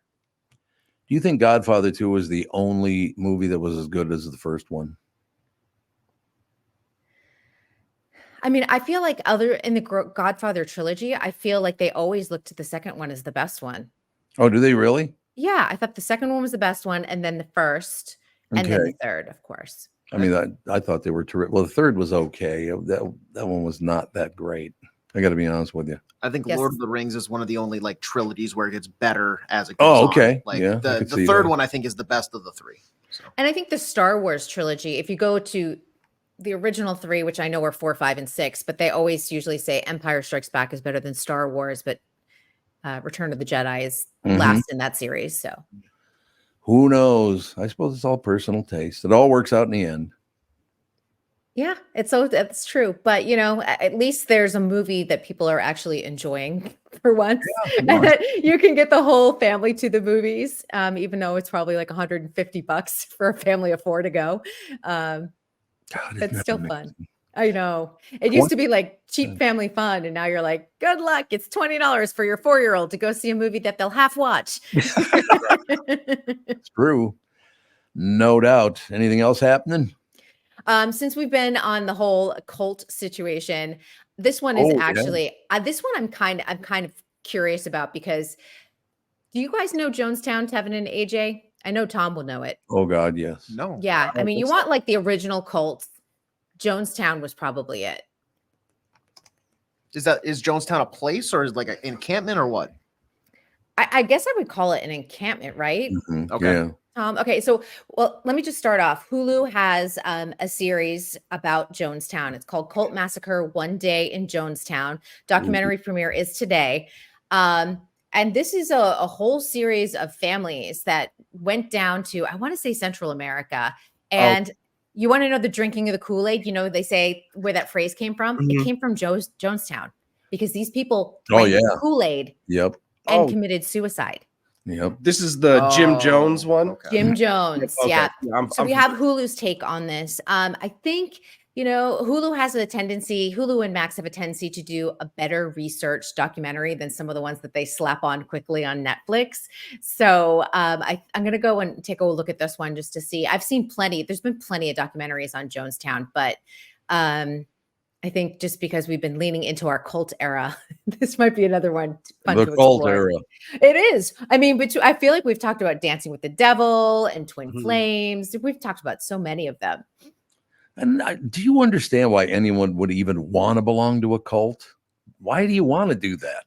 Do you think Godfather 2 was the only movie that was as good as the first one? I mean, I feel like in the Godfather trilogy, I feel like they always look to the second one as the best one. Oh, do they really? Yeah, I thought the second one was the best one, and then the first, and then the third, of course. I mean, I thought they were terrific. Well, the third was okay. That one was not that great. I got to be honest with you. I think Lord of the Rings is one of the only like trilogies where it gets better as it goes on. Oh, okay. Like Yeah, the third one I think is the best of the three. So. And I think the Star Wars trilogy, if you go to the original three, which I know are 4, 5, and 6, but they always usually say Empire Strikes Back is better than Star Wars, but Return of the Jedi is last in that series. So who knows? I suppose it's all personal taste. It all works out in the end. Yeah, that's true. But at least there's a movie that people are actually enjoying for once. And that you can get the whole family to the movies, even though it's probably like $150 for a family of 4 to go. That's still fun. I know. It used to be like cheap family fun, and now you're like, good luck. It's $20 for your 4-year-old to go see a movie that they'll half watch. It's true. No doubt. Anything else happening? Since we've been on the whole cult situation, this one is actually this one I'm kind of curious about, because do you guys know Jonestown, Tevin and AJ? I know Tom will know it. Oh God, yes. No. Yeah, I mean, you want like the original cult. Jonestown was probably it. Is Jonestown a place, or is like an encampment, or what? I guess I would call it an encampment, right? Mm-hmm. Okay. Yeah. Okay, so let me just start off. Hulu has a series about Jonestown. It's called Cult Massacre: One Day in Jonestown. Documentary premiere is today. And this is a whole series of families that went down to, I want to say, Central America. And you want to know the drinking of the Kool-Aid? They say where that phrase came from. It came from Jonestown, because these people drank Kool-Aid and committed suicide. Yep. This is the Jim Jones one. Okay. Jim Jones. Okay. Yeah. So we have Hulu's take on this. I think, Hulu and Max have a tendency to do a better research documentary than some of the ones that they slap on quickly on Netflix. So I'm going to go and take a look at this one just to see. I've seen plenty. There's been plenty of documentaries on Jonestown, but I think just because we've been leaning into our cult era, this might be another one fun to explore. The cult era. It is. I mean, but I feel like we've talked about Dancing with the Devil and Twin Flames. We've talked about so many of them. And do you understand why anyone would even want to belong to a cult? Why do you want to do that?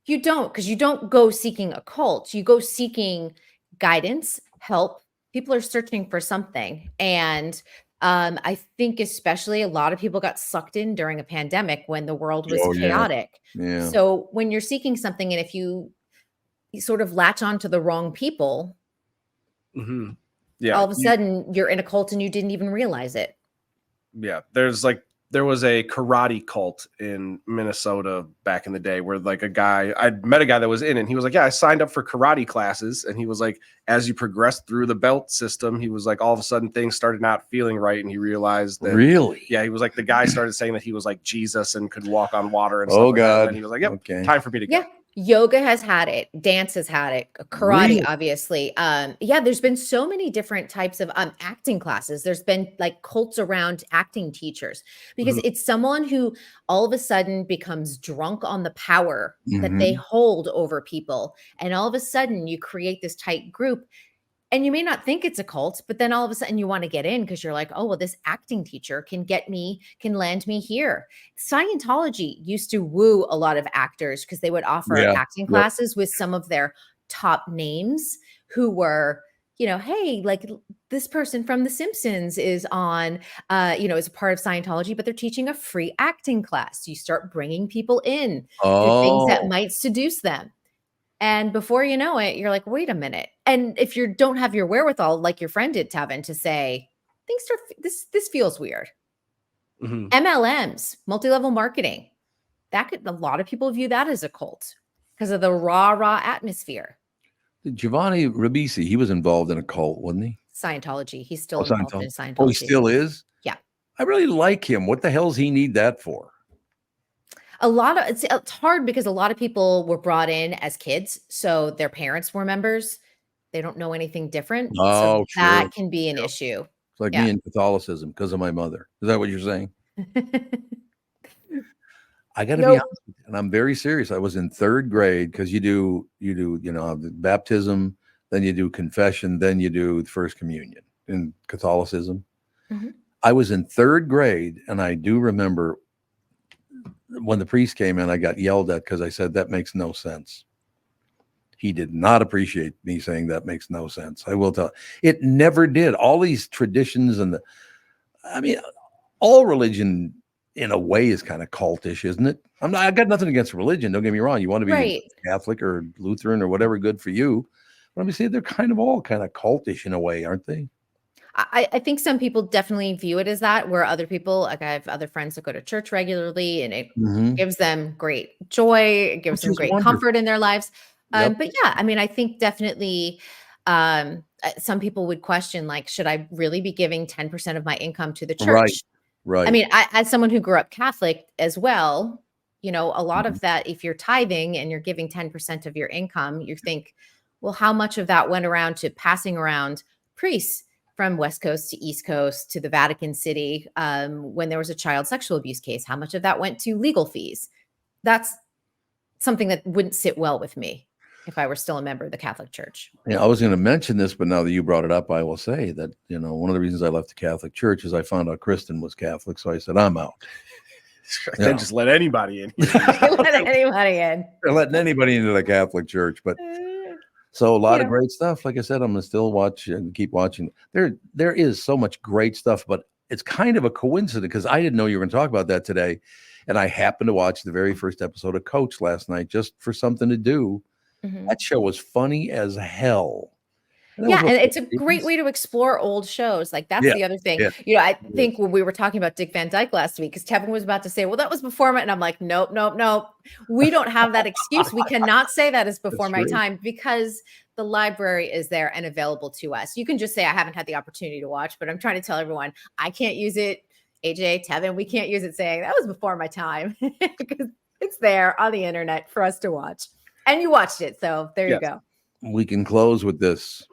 You don't, because you don't go seeking a cult. You go seeking guidance, help. People are searching for something. And I think especially a lot of people got sucked in during a pandemic when the world was chaotic. Yeah. So when you're seeking something, and if you sort of latch on to the wrong people, all of a sudden you're in a cult and you didn't even realize it. Yeah. There was a karate cult in Minnesota back in the day where I met a guy that was in it, and he was like, yeah, I signed up for karate classes. And he was like, as you progressed through the belt system, he was like, all of a sudden things started not feeling right. And he realized that he was like, the guy started saying that he was like Jesus and could walk on water and stuff. Like that. And he was like, yep, time for me to go. Yeah. Yoga has had it. Dance has had it. Karate, obviously. There's been so many different types of acting classes. There's been like cults around acting teachers, because it's someone who all of a sudden becomes drunk on the power that they hold over people. And all of a sudden you create this tight group, And you may not think it's a cult, but then all of a sudden you want to get in because you're like, oh, well, this acting teacher can land me here. Scientology used to woo a lot of actors because they would offer acting classes with some of their top names who were, hey, like this person from The Simpsons is on, is a part of Scientology, but they're teaching a free acting class. You start bringing people in for things that might seduce them. And before you know it, you're like, wait a minute. And if you don't have your wherewithal, like your friend did, Tevin, to say, this feels weird. MLMs, multi-level marketing, a lot of people view that as a cult because of the raw atmosphere. Giovanni Ribisi, he was involved in a cult, wasn't he? Scientology. He's still involved in Scientology. Oh, he still is? Yeah. I really like him. What the hell does he need that for? It's hard because a lot of people were brought in as kids, so their parents were members. They don't know anything different. So that can be an issue. It's like me in Catholicism because of my mother. Is that what you're saying? I got to be honest with you, and I'm very serious. I was in third grade because you do, the baptism, then you do confession, then you do first communion in Catholicism. I was in third grade, and I do remember when the priest came in, I got yelled at because I said, that makes no sense. He did not appreciate me saying that makes no sense. I will tell. It never did. All these traditions all religion in a way is kind of cultish, isn't it? I got nothing against religion. Don't get me wrong. You want to be Catholic or Lutheran or whatever, good for you. But let me say, they're kind of all kind of cultish in a way, aren't they? I think some people definitely view it as that, where other people, like I have other friends that go to church regularly, and it gives them great joy. It gives them great comfort in their lives. But yeah, I think definitely some people would question, like, should I really be giving 10% of my income to the church? Right. As someone who grew up Catholic as well, a lot of that, if you're tithing and you're giving 10% of your income, you think, well, how much of that went around to passing around priests from West Coast to East Coast to the Vatican City when there was a child sexual abuse case? How much of that went to legal fees? That's something that wouldn't sit well with me if I were still a member of the Catholic Church. Yeah, I was going to mention this, but now that you brought it up, I will say that, one of the reasons I left the Catholic Church is I found out Kristen was Catholic, so I said, I'm out. Then just let anybody in. Let anybody in. They're letting anybody into the Catholic Church, but so a lot of great stuff. Like I said, I'm going to still watch and keep watching. There is so much great stuff, but it's kind of a coincidence because I didn't know you were going to talk about that today. And I happened to watch the very first episode of Coach last night just for something to do. That show was funny as hell. And it's a great way to explore old shows. Like that's the other thing. I think when we were talking about Dick Van Dyke last week, because Tevin was about to say, well, that was before my, and I'm like, nope. We don't have that excuse. We cannot say that is before my time because the library is there and available to us. You can just say, I haven't had the opportunity to watch, but I'm trying to tell everyone I can't use it. AJ, Tevin, we can't use it saying that was before my time because it's there on the internet for us to watch. And you watched it. So there you go. We can close with this.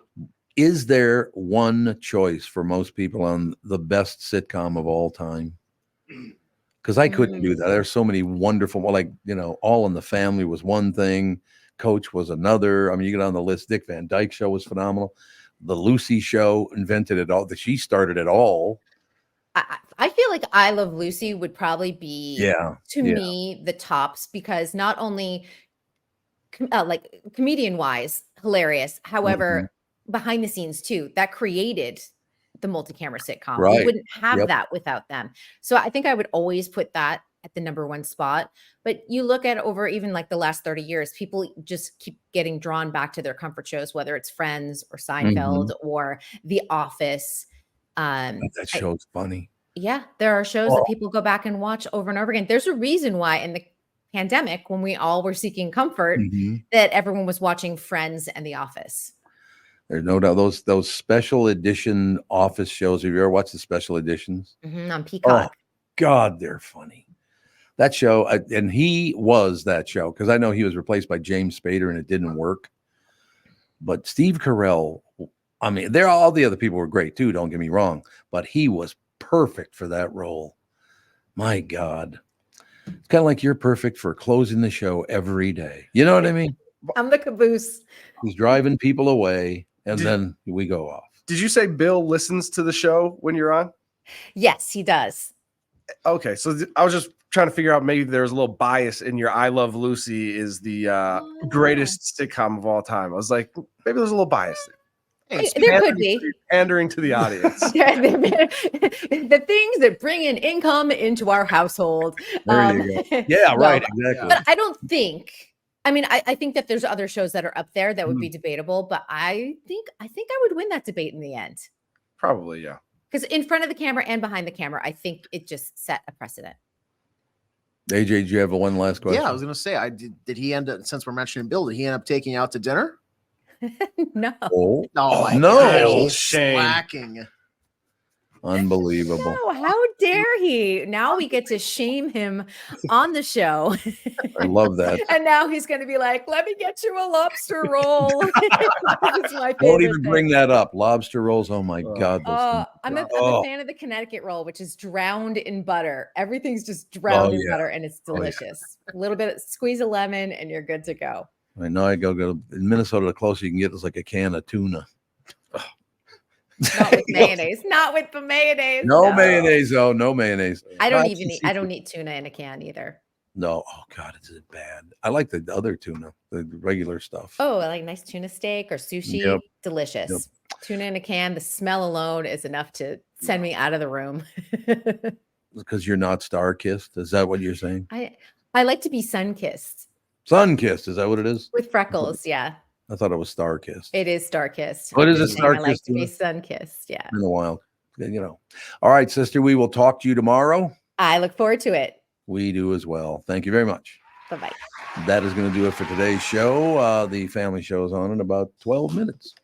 Is there one choice for most people on the best sitcom of all time? Because I couldn't do that. There's so many wonderful, All in the Family was one thing. Coach was another. You get on the list. Dick Van Dyke Show was phenomenal. The Lucy Show invented it all. She started it all. I feel like I Love Lucy would probably be, me, the tops because not only comedian wise, hilarious. However, behind the scenes too, that created the multi-camera sitcom. We wouldn't have that without them. So I think I would always put that at the number one spot. But you look at over even like the last 30 years, people just keep getting drawn back to their comfort shows, whether it's Friends or Seinfeld or The Office. That show's funny. Yeah, there are shows that people go back and watch over and over again. There's a reason why in the pandemic, when we all were seeking comfort, that everyone was watching Friends and The Office. There's no doubt those special edition Office shows. Have you ever watched the special editions? On Peacock. Oh, God, they're funny. That show, and he was that show because I know he was replaced by James Spader and it didn't work. But Steve Carell, all the other people were great too, don't get me wrong, but he was perfect for that role. My God. It's kind of like you're perfect for closing the show every day. You know what I mean? I'm the caboose. He's driving people away. and then we go off. Did you say Bill listens to the show when you're on? Yes, he does. Okay, so I was just trying to figure out maybe there's a little bias in your I Love Lucy is the greatest sitcom of all time. I was like, maybe there's a little bias there. There could be. Pandering to the audience. The things that bring in income into our household. There you go. Yeah, right, exactly. But I don't think. I mean, I think that there's other shows that are up there that would be debatable, but I think I would win that debate in the end. Probably, yeah. Because in front of the camera and behind the camera, I think it just set a precedent. AJ, do you have one last question? Yeah, I was going to say, did he end up, since we're mentioning Bill, did he end up taking you out to dinner? No. Oh, my no. God. Shame. Slacking. Unbelievable. No, how dare he? Now we get to shame him on the show. I love that. And now he's going to be like, let me get you a lobster roll. It's my Don't favorite even bring thing. that up. Lobster rolls. Oh my God. those I'm things. a fan of the Connecticut roll, which is drowned in butter. Everything's just drowned in butter and it's delicious. A little bit, squeeze a lemon and you're good to go. I know I go in Minnesota, the closest you can get is like a can of tuna. Not with mayonnaise. Not with the mayonnaise. No mayonnaise, though. No mayonnaise. I don't eat tuna in a can either. No. Oh God, it's bad. I like the other tuna, the regular stuff. Oh, I like nice tuna steak or sushi. Yep. Delicious. Yep. Tuna in a can. The smell alone is enough to send me out of the room. Because you're not star kissed. Is that what you're saying? I like to be sun kissed. Sun kissed. Is that what it is? With freckles, yeah. I thought it was star kissed. It is star kissed. What is a star I like kissed? to be sun kissed. Yeah. In the wild. All right, sister. We will talk to you tomorrow. I look forward to it. We do as well. Thank you very much. Bye-bye. That is going to do it for today's show. The family show is on in about 12 minutes.